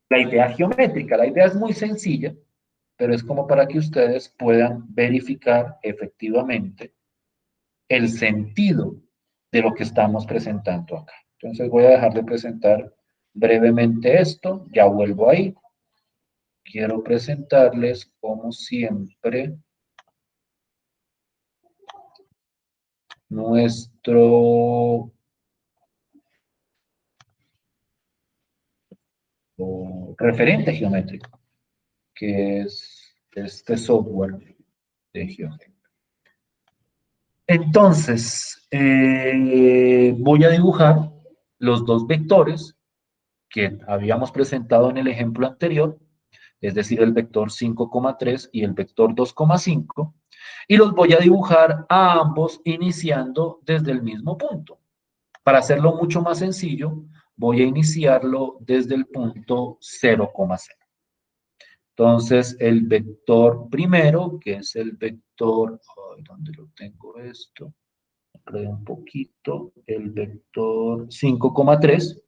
Speaker 1: la idea geométrica. La idea es muy sencilla, pero es como para que ustedes puedan verificar efectivamente el sentido de lo que estamos presentando acá. Entonces voy a dejar de presentar brevemente esto, ya vuelvo ahí. Quiero presentarles, como siempre, nuestro referente geométrico, que es este software de GeoGebra. Entonces, voy a dibujar los dos vectores que habíamos presentado en el ejemplo anterior, es decir, el vector 5,3 y el vector 2,5, y los voy a dibujar a ambos iniciando desde el mismo punto. Para hacerlo mucho más sencillo, voy a iniciarlo desde el punto 0,0. Entonces, el vector primero, que es el vector, ¿dónde lo tengo esto? Un poquito, el vector 5,3.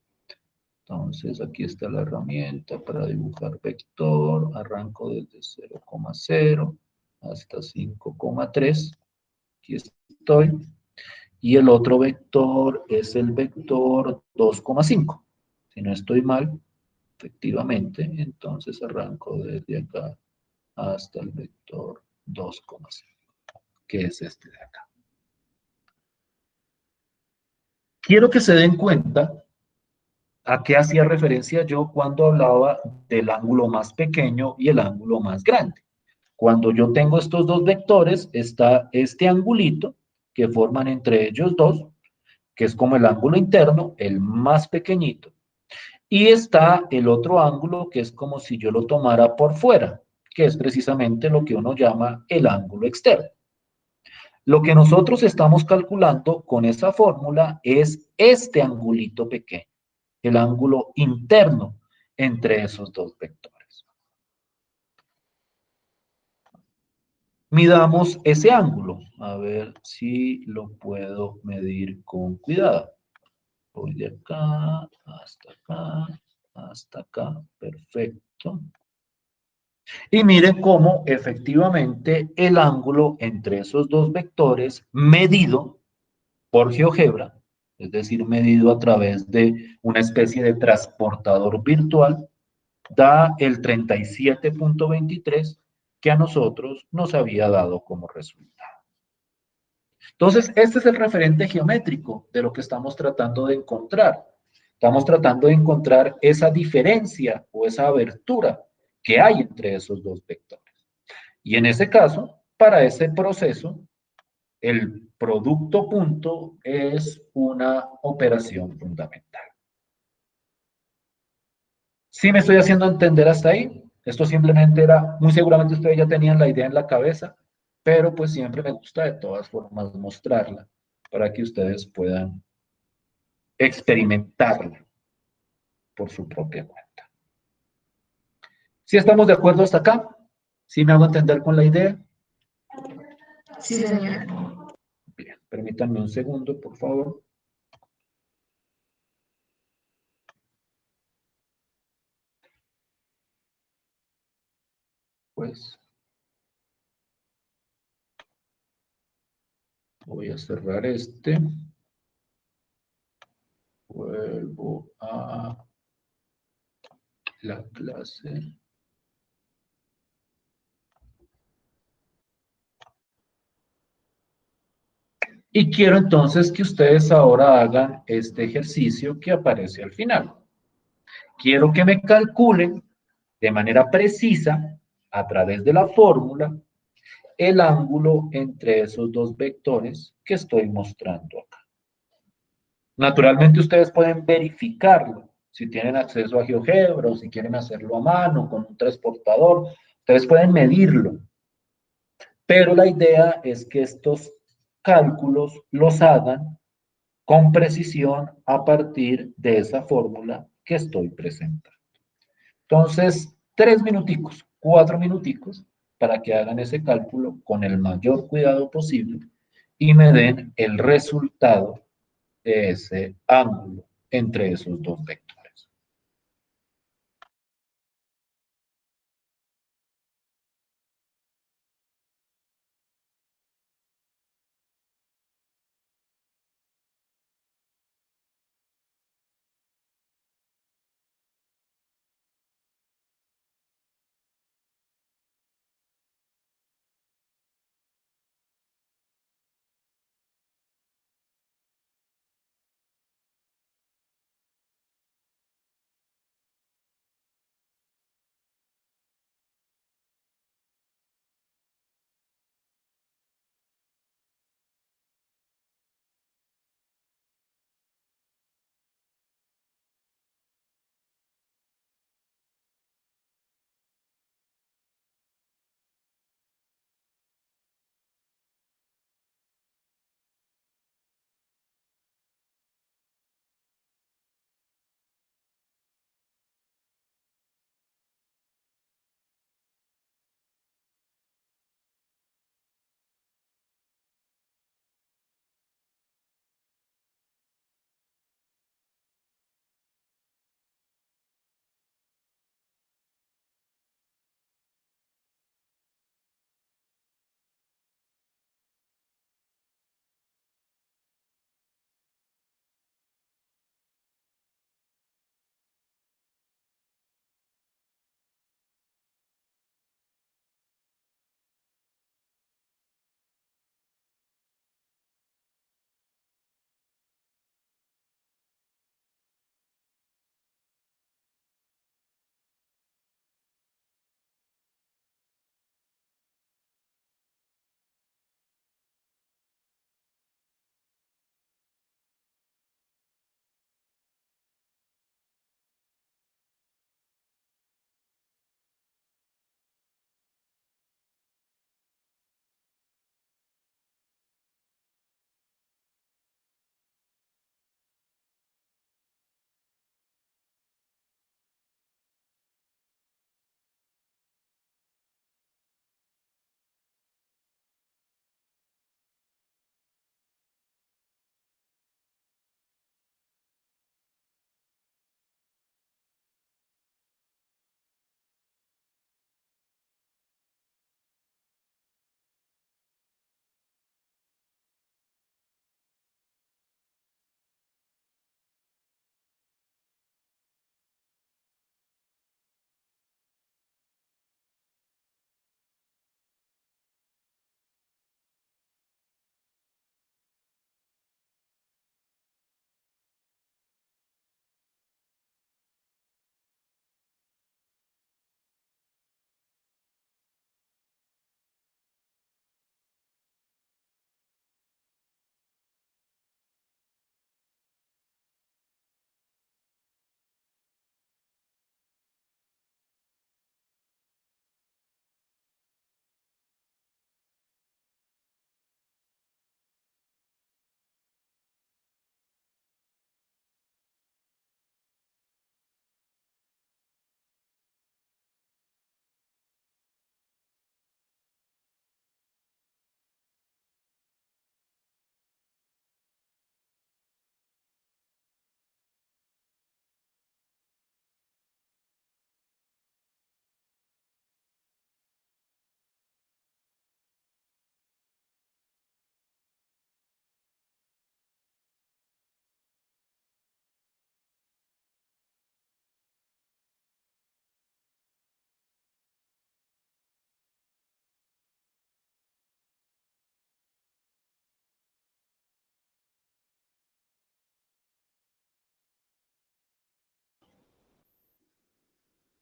Speaker 1: Entonces, aquí está la herramienta para dibujar vector. Arranco desde 0,0 hasta 5,3. Aquí estoy. Y el otro vector es el vector 2,5. Si no estoy mal, efectivamente, entonces arranco desde acá hasta el vector 2,5, que es este de acá. Quiero que se den cuenta a qué hacía referencia yo cuando hablaba del ángulo más pequeño y el ángulo más grande. Cuando yo tengo estos dos vectores, está este angulito que forman entre ellos dos, que es como el ángulo interno, el más pequeñito, y está el otro ángulo que es como si yo lo tomara por fuera, que es precisamente lo que uno llama el ángulo externo. Lo que nosotros estamos calculando con esa fórmula es este angulito pequeño, el ángulo interno entre esos dos vectores. Midamos ese ángulo, a ver si lo puedo medir con cuidado. Voy de acá, hasta acá, perfecto. Y miren cómo efectivamente el ángulo entre esos dos vectores medido por GeoGebra, es decir, medido a través de una especie de transportador virtual, da el 37,23 que a nosotros nos había dado como resultado. Entonces, este es el referente geométrico de lo que estamos tratando de encontrar. Estamos tratando de encontrar esa diferencia o esa abertura que hay entre esos dos vectores. Y en ese caso, para ese proceso, el producto punto es una operación fundamental. ¿Sí me estoy haciendo entender hasta ahí? Esto simplemente era, muy seguramente ustedes ya tenían la idea en la cabeza, pero pues siempre me gusta de todas formas mostrarla para que ustedes puedan experimentarla por su propia cuenta. ¿Sí estamos de acuerdo hasta acá? ¿Sí me hago entender con la idea?
Speaker 8: Sí, señor.
Speaker 1: Bien, permítanme un segundo, por favor. Pues Voy a cerrar este. Vuelvo a la clase. Y quiero entonces que ustedes ahora hagan este ejercicio que aparece al final. Quiero que me calculen de manera precisa, a través de la fórmula, el ángulo entre esos dos vectores que estoy mostrando acá. Naturalmente ustedes pueden verificarlo. Si tienen acceso a GeoGebra o si quieren hacerlo a mano con un transportador, ustedes pueden medirlo. Pero la idea es que estos cálculos los hagan con precisión a partir de esa fórmula que estoy presentando. Entonces, 3 minuticos, 4 minuticos, para que hagan ese cálculo con el mayor cuidado posible y me den el resultado de ese ángulo entre esos dos vectores.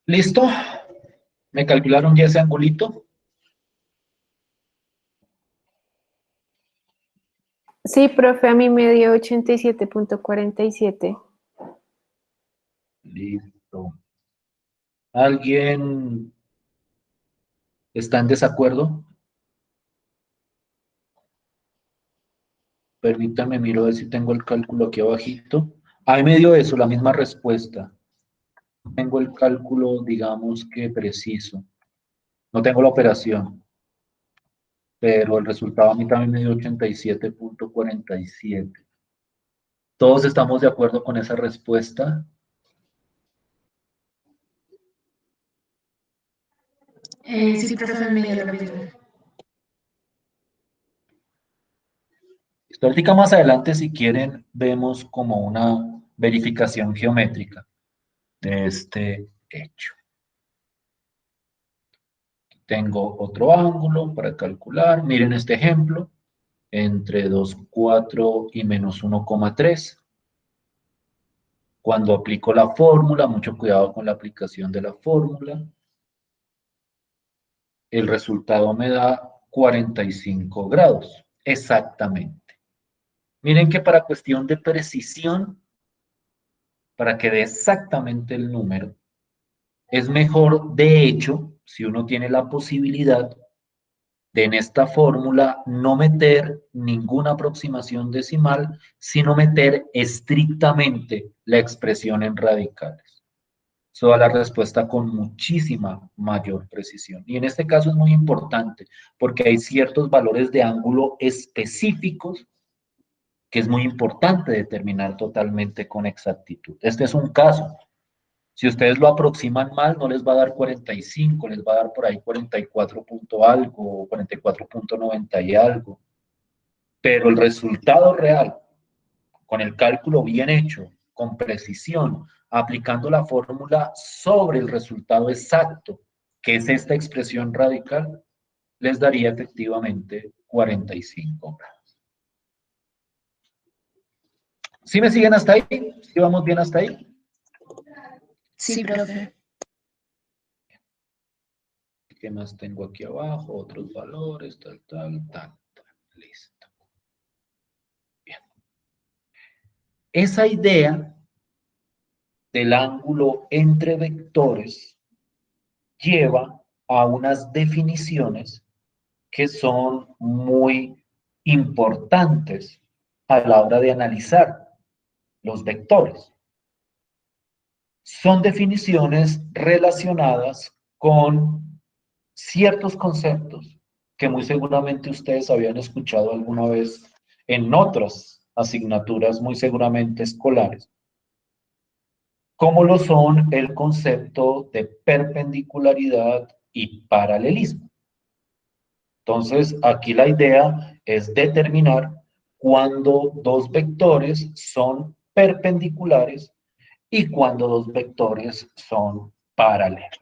Speaker 1: ¿Listo? ¿Me calcularon ya ese angulito?
Speaker 6: Sí, profe, a mí me dio 87.47.
Speaker 1: Listo. ¿Alguien está en desacuerdo? Permítame, miro a ver si tengo el cálculo aquí abajito. Ahí me dio eso, la misma respuesta. Tengo el cálculo, digamos que preciso. No tengo la operación, pero el resultado a mí también me dio 87.47. ¿Todos estamos de acuerdo con esa respuesta?
Speaker 8: Sí, profe, me dio lo mismo.
Speaker 1: Ahorita más adelante, si quieren, vemos como una verificación geométrica de este hecho. Tengo otro ángulo para calcular. Miren este ejemplo. Entre 2,4 y menos 1,3. Cuando aplico la fórmula, mucho cuidado con la aplicación de la fórmula. El resultado me da 45 grados. Exactamente. Miren que para cuestión de precisión, para que dé exactamente el número, es mejor, de hecho, si uno tiene la posibilidad de en esta fórmula no meter ninguna aproximación decimal, sino meter estrictamente la expresión en radicales. Eso da la respuesta con muchísima mayor precisión. Y en este caso es muy importante porque hay ciertos valores de ángulo específicos que es muy importante determinar totalmente con exactitud. Este es un caso. Si ustedes lo aproximan mal, no les va a dar 45, les va a dar por ahí 44 punto algo, 44.90 y algo. Pero el resultado real, con el cálculo bien hecho, con precisión, aplicando la fórmula sobre el resultado exacto, que es esta expresión radical, les daría efectivamente 45 grados. ¿Sí me siguen hasta ahí? ¿Sí vamos bien hasta ahí?
Speaker 8: Sí, profe.
Speaker 1: ¿Qué más tengo aquí abajo? Otros valores, tal. Listo. Bien. Esa idea del ángulo entre vectores lleva a unas definiciones que son muy importantes a la hora de analizar los vectores. Son definiciones relacionadas con ciertos conceptos que muy seguramente ustedes habían escuchado alguna vez en otras asignaturas, muy seguramente escolares, como lo son el concepto de perpendicularidad y paralelismo. Entonces, aquí la idea es determinar cuándo dos vectores son perpendiculares y cuándo dos vectores son paralelos.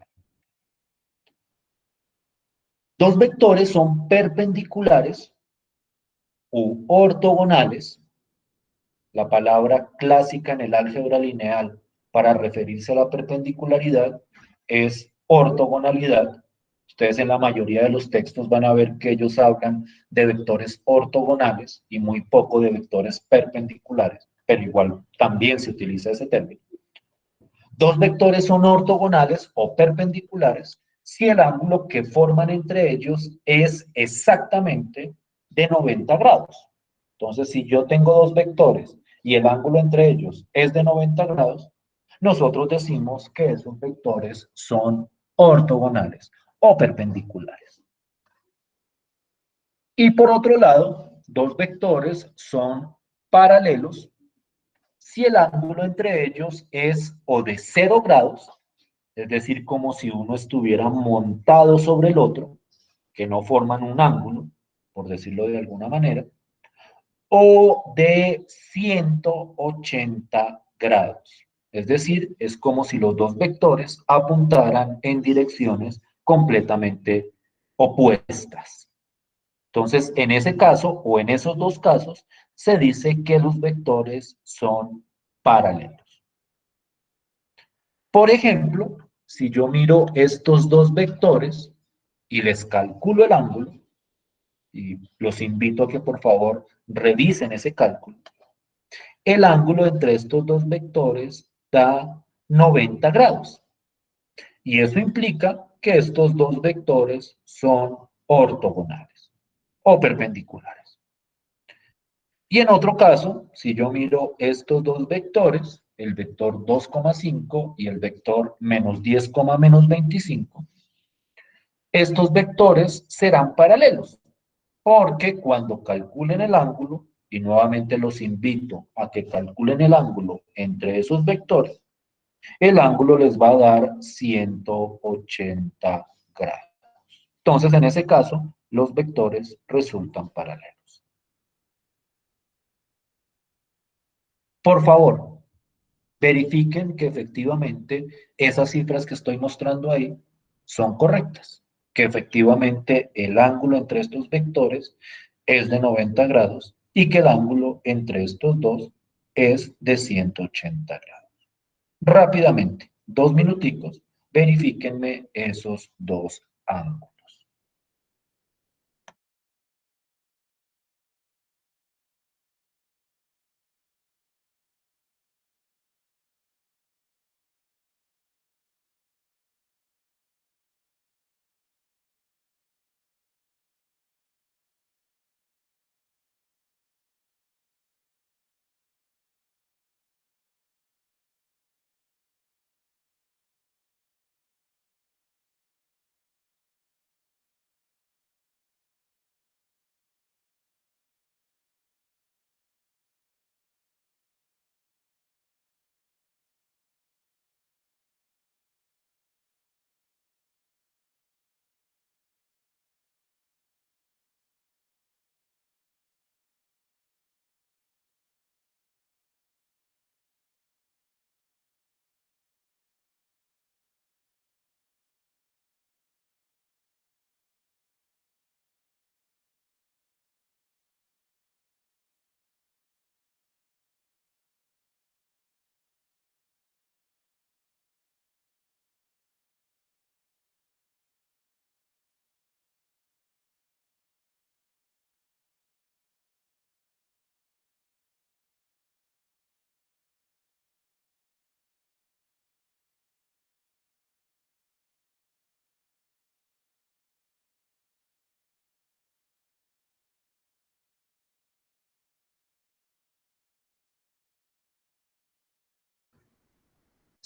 Speaker 1: Dos vectores son perpendiculares u ortogonales. La palabra clásica en el álgebra lineal para referirse a la perpendicularidad es ortogonalidad. Ustedes en la mayoría de los textos van a ver que ellos hablan de vectores ortogonales y muy poco de vectores perpendiculares, pero igual también se utiliza ese término. Dos vectores son ortogonales o perpendiculares si el ángulo que forman entre ellos es exactamente de 90 grados. Entonces, si yo tengo dos vectores y el ángulo entre ellos es de 90 grados, nosotros decimos que esos vectores son ortogonales o perpendiculares. Y por otro lado, dos vectores son paralelos si el ángulo entre ellos es o de 0 grados, es decir, como si uno estuviera montado sobre el otro, que no forman un ángulo, por decirlo de alguna manera, o de 180 grados. Es decir, es como si los dos vectores apuntaran en direcciones completamente opuestas. Entonces, en ese caso, o en esos dos casos, se dice que los vectores son paralelos. Por ejemplo, si yo miro estos dos vectores y les calculo el ángulo, y los invito a que por favor revisen ese cálculo, el ángulo entre estos dos vectores da 90 grados. Y eso implica que estos dos vectores son ortogonales o perpendiculares. Y en otro caso, si yo miro estos dos vectores, el vector 2,5 y el vector menos 10, menos 25, estos vectores serán paralelos, porque cuando calculen el ángulo, y nuevamente los invito a que calculen el ángulo entre esos vectores, el ángulo les va a dar 180 grados. Entonces, en ese caso, los vectores resultan paralelos. Por favor, verifiquen que efectivamente esas cifras que estoy mostrando ahí son correctas, que efectivamente el ángulo entre estos vectores es de 90 grados y que el ángulo entre estos dos es de 180 grados. Rápidamente, 2 minuticos, verifíquenme esos dos ángulos.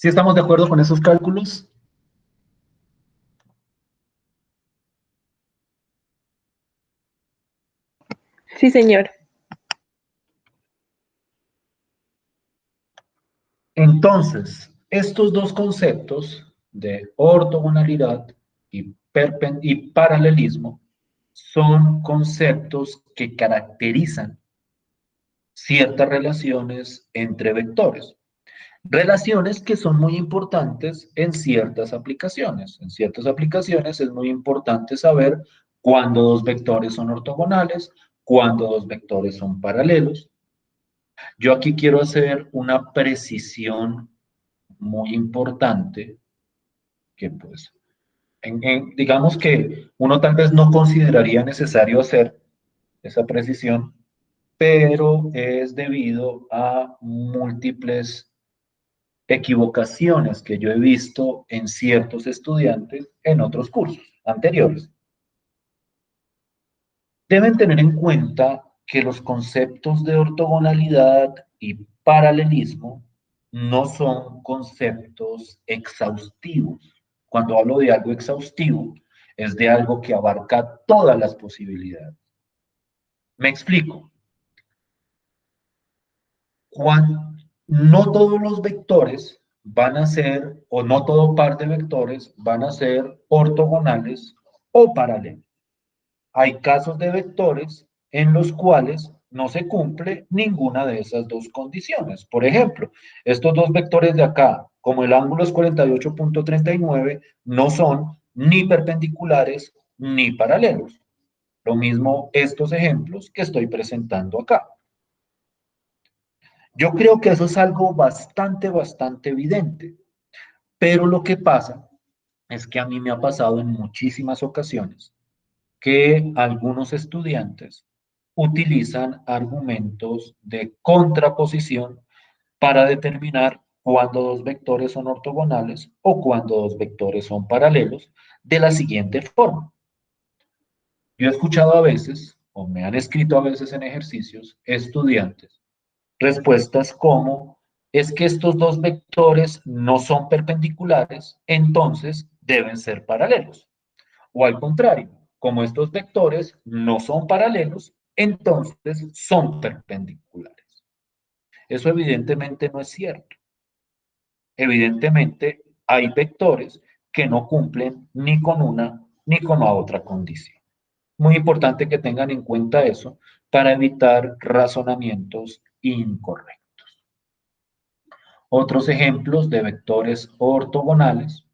Speaker 1: ¿Sí estamos de acuerdo con esos cálculos?
Speaker 6: Sí, señor.
Speaker 1: Entonces, estos dos conceptos de ortogonalidad y paralelismo son conceptos que caracterizan ciertas relaciones entre vectores. Relaciones que son muy importantes en ciertas aplicaciones. En ciertas aplicaciones es muy importante saber cuándo dos vectores son ortogonales, cuándo dos vectores son paralelos. Yo aquí quiero hacer una precisión muy importante que pues, digamos que uno tal vez no consideraría necesario hacer esa precisión, pero es debido a múltiples equivocaciones que yo he visto en ciertos estudiantes en otros cursos anteriores. Deben tener en cuenta que los conceptos de ortogonalidad y paralelismo no son conceptos exhaustivos. Cuando hablo de algo exhaustivo, es de algo que abarca todas las posibilidades. Me explico. No todos los vectores van a ser, o no todo par de vectores van a ser ortogonales o paralelos. Hay casos de vectores en los cuales no se cumple ninguna de esas dos condiciones. Por ejemplo, estos dos vectores de acá, como el ángulo es 48.39, no son ni perpendiculares ni paralelos. Lo mismo estos ejemplos que estoy presentando acá. Yo creo que eso es algo bastante evidente. Pero lo que pasa es que a mí me ha pasado en muchísimas ocasiones que algunos estudiantes utilizan argumentos de contraposición para determinar cuándo dos vectores son ortogonales o cuándo dos vectores son paralelos de la siguiente forma. Yo he escuchado a veces, o me han escrito a veces en ejercicios, estudiantes, respuestas como, es que estos dos vectores no son perpendiculares, entonces deben ser paralelos. O al contrario, como estos vectores no son paralelos, entonces son perpendiculares. Eso evidentemente no es cierto. Evidentemente hay vectores que no cumplen ni con una ni con la otra condición. Muy importante que tengan en cuenta eso para evitar razonamientos incorrectos. Otros ejemplos de vectores ortogonales,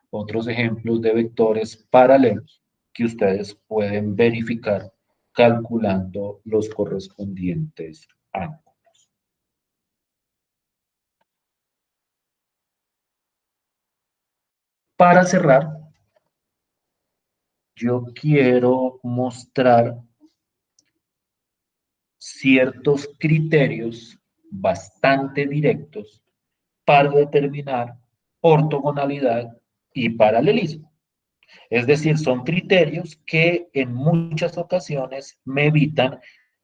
Speaker 1: otros ejemplos de vectores paralelos que ustedes pueden verificar calculando los correspondientes ángulos. Para cerrar, yo quiero mostrar ciertos criterios bastante directos para determinar ortogonalidad y paralelismo. Es decir, son criterios que en muchas ocasiones me evitan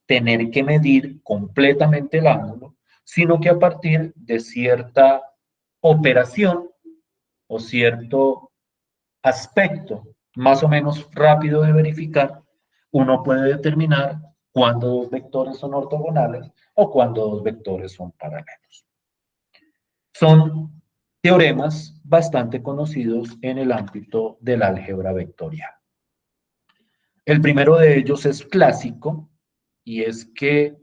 Speaker 1: tener que medir completamente el ángulo, sino que a partir de cierta operación o cierto aspecto más o menos rápido de verificar, uno puede determinar cuándo dos vectores son ortogonales o cuándo dos vectores son paralelos. Son teoremas bastante conocidos en el ámbito del álgebra vectorial. El primero de ellos es clásico y es que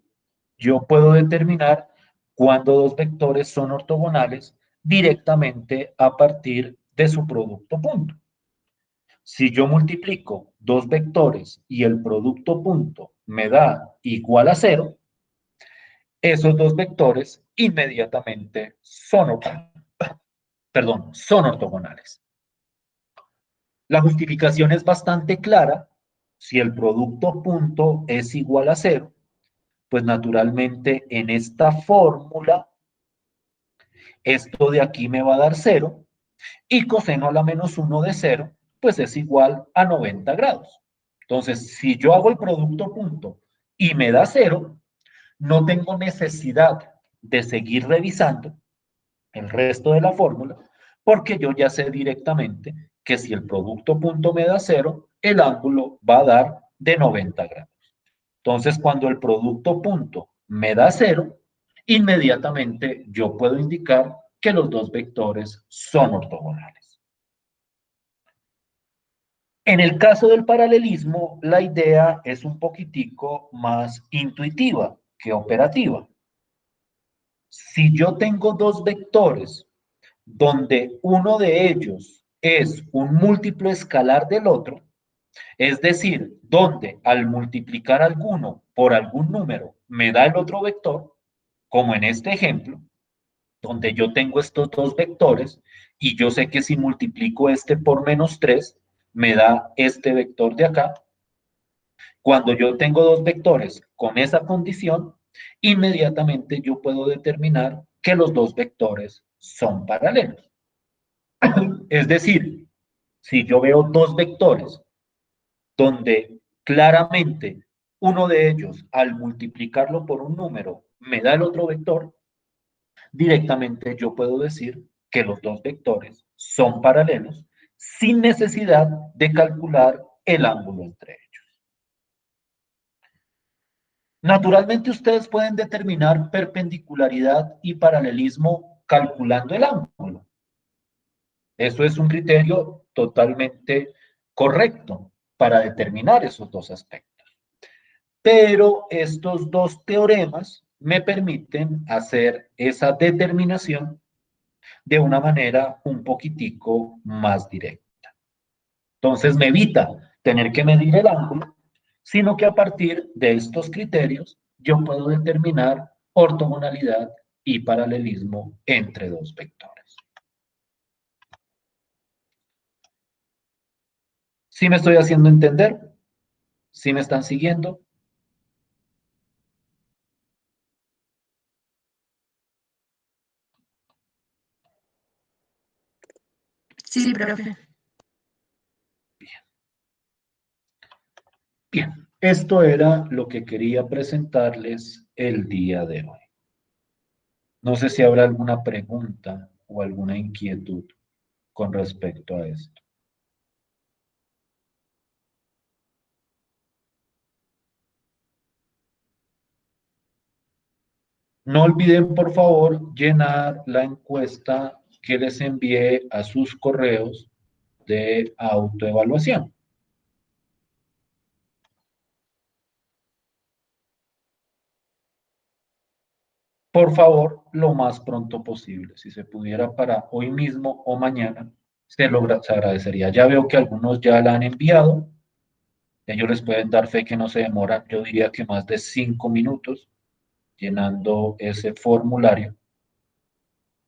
Speaker 1: yo puedo determinar cuándo dos vectores son ortogonales directamente a partir de su producto punto. Si yo multiplico dos vectores y el producto punto me da igual a 0, esos dos vectores inmediatamente son ortogonales. La justificación es bastante clara. Si el producto punto es igual a 0, pues naturalmente en esta fórmula, esto de aquí me va a dar 0, y coseno a la menos 1 de 0, pues es igual a 90 grados. Entonces, si yo hago el producto punto y me da 0, no tengo necesidad de seguir revisando el resto de la fórmula, porque yo ya sé directamente que si el producto punto me da 0, el ángulo va a dar de 90 grados. Entonces, cuando el producto punto me da 0, inmediatamente yo puedo indicar que los dos vectores son ortogonales. En el caso del paralelismo, la idea es un poquitico más intuitiva que operativa. Si yo tengo dos vectores donde uno de ellos es un múltiplo escalar del otro, es decir, donde al multiplicar alguno por algún número me da el otro vector, como en este ejemplo, donde yo tengo estos dos vectores y yo sé que si multiplico este por menos 3, me da este vector de acá. Cuando yo tengo dos vectores con esa condición, inmediatamente yo puedo determinar que los dos vectores son paralelos. Es decir, si yo veo dos vectores donde claramente uno de ellos al multiplicarlo por un número me da el otro vector, directamente yo puedo decir que los dos vectores son paralelos sin necesidad de calcular el ángulo entre ellos. Naturalmente ustedes pueden determinar perpendicularidad y paralelismo calculando el ángulo. Eso es un criterio totalmente correcto para determinar esos dos aspectos. Pero estos dos teoremas me permiten hacer esa determinación de una manera un poquitico más directa. Entonces me evita tener que medir el ángulo, sino que a partir de estos criterios yo puedo determinar ortogonalidad y paralelismo entre dos vectores. ¿Sí me estoy haciendo entender? ¿Sí me están siguiendo?
Speaker 8: Sí, profe.
Speaker 1: Bien, esto era lo que quería presentarles el día de hoy. No sé si habrá alguna pregunta o alguna inquietud con respecto a esto. No olviden, por favor, llenar la encuesta que les envié a sus correos de autoevaluación. Por favor, lo más pronto posible. Si se pudiera para hoy mismo o mañana, se agradecería. Ya veo que algunos ya la han enviado. Ellos les pueden dar fe que no se demora, yo diría que más de 5 minutos llenando ese formulario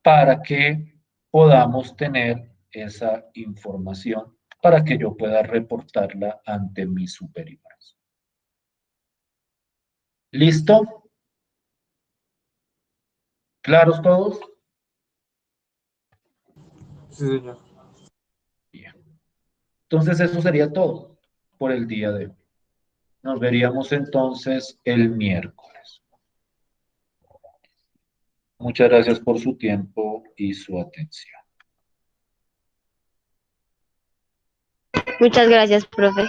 Speaker 1: para que podamos tener esa información para que yo pueda reportarla ante mis superiores. ¿Listo? ¿Claros todos?
Speaker 4: Sí, señor.
Speaker 1: Bien. Entonces eso sería todo por el día de hoy. Nos veríamos entonces el miércoles. Muchas gracias por su tiempo y su atención.
Speaker 7: Muchas gracias, profe.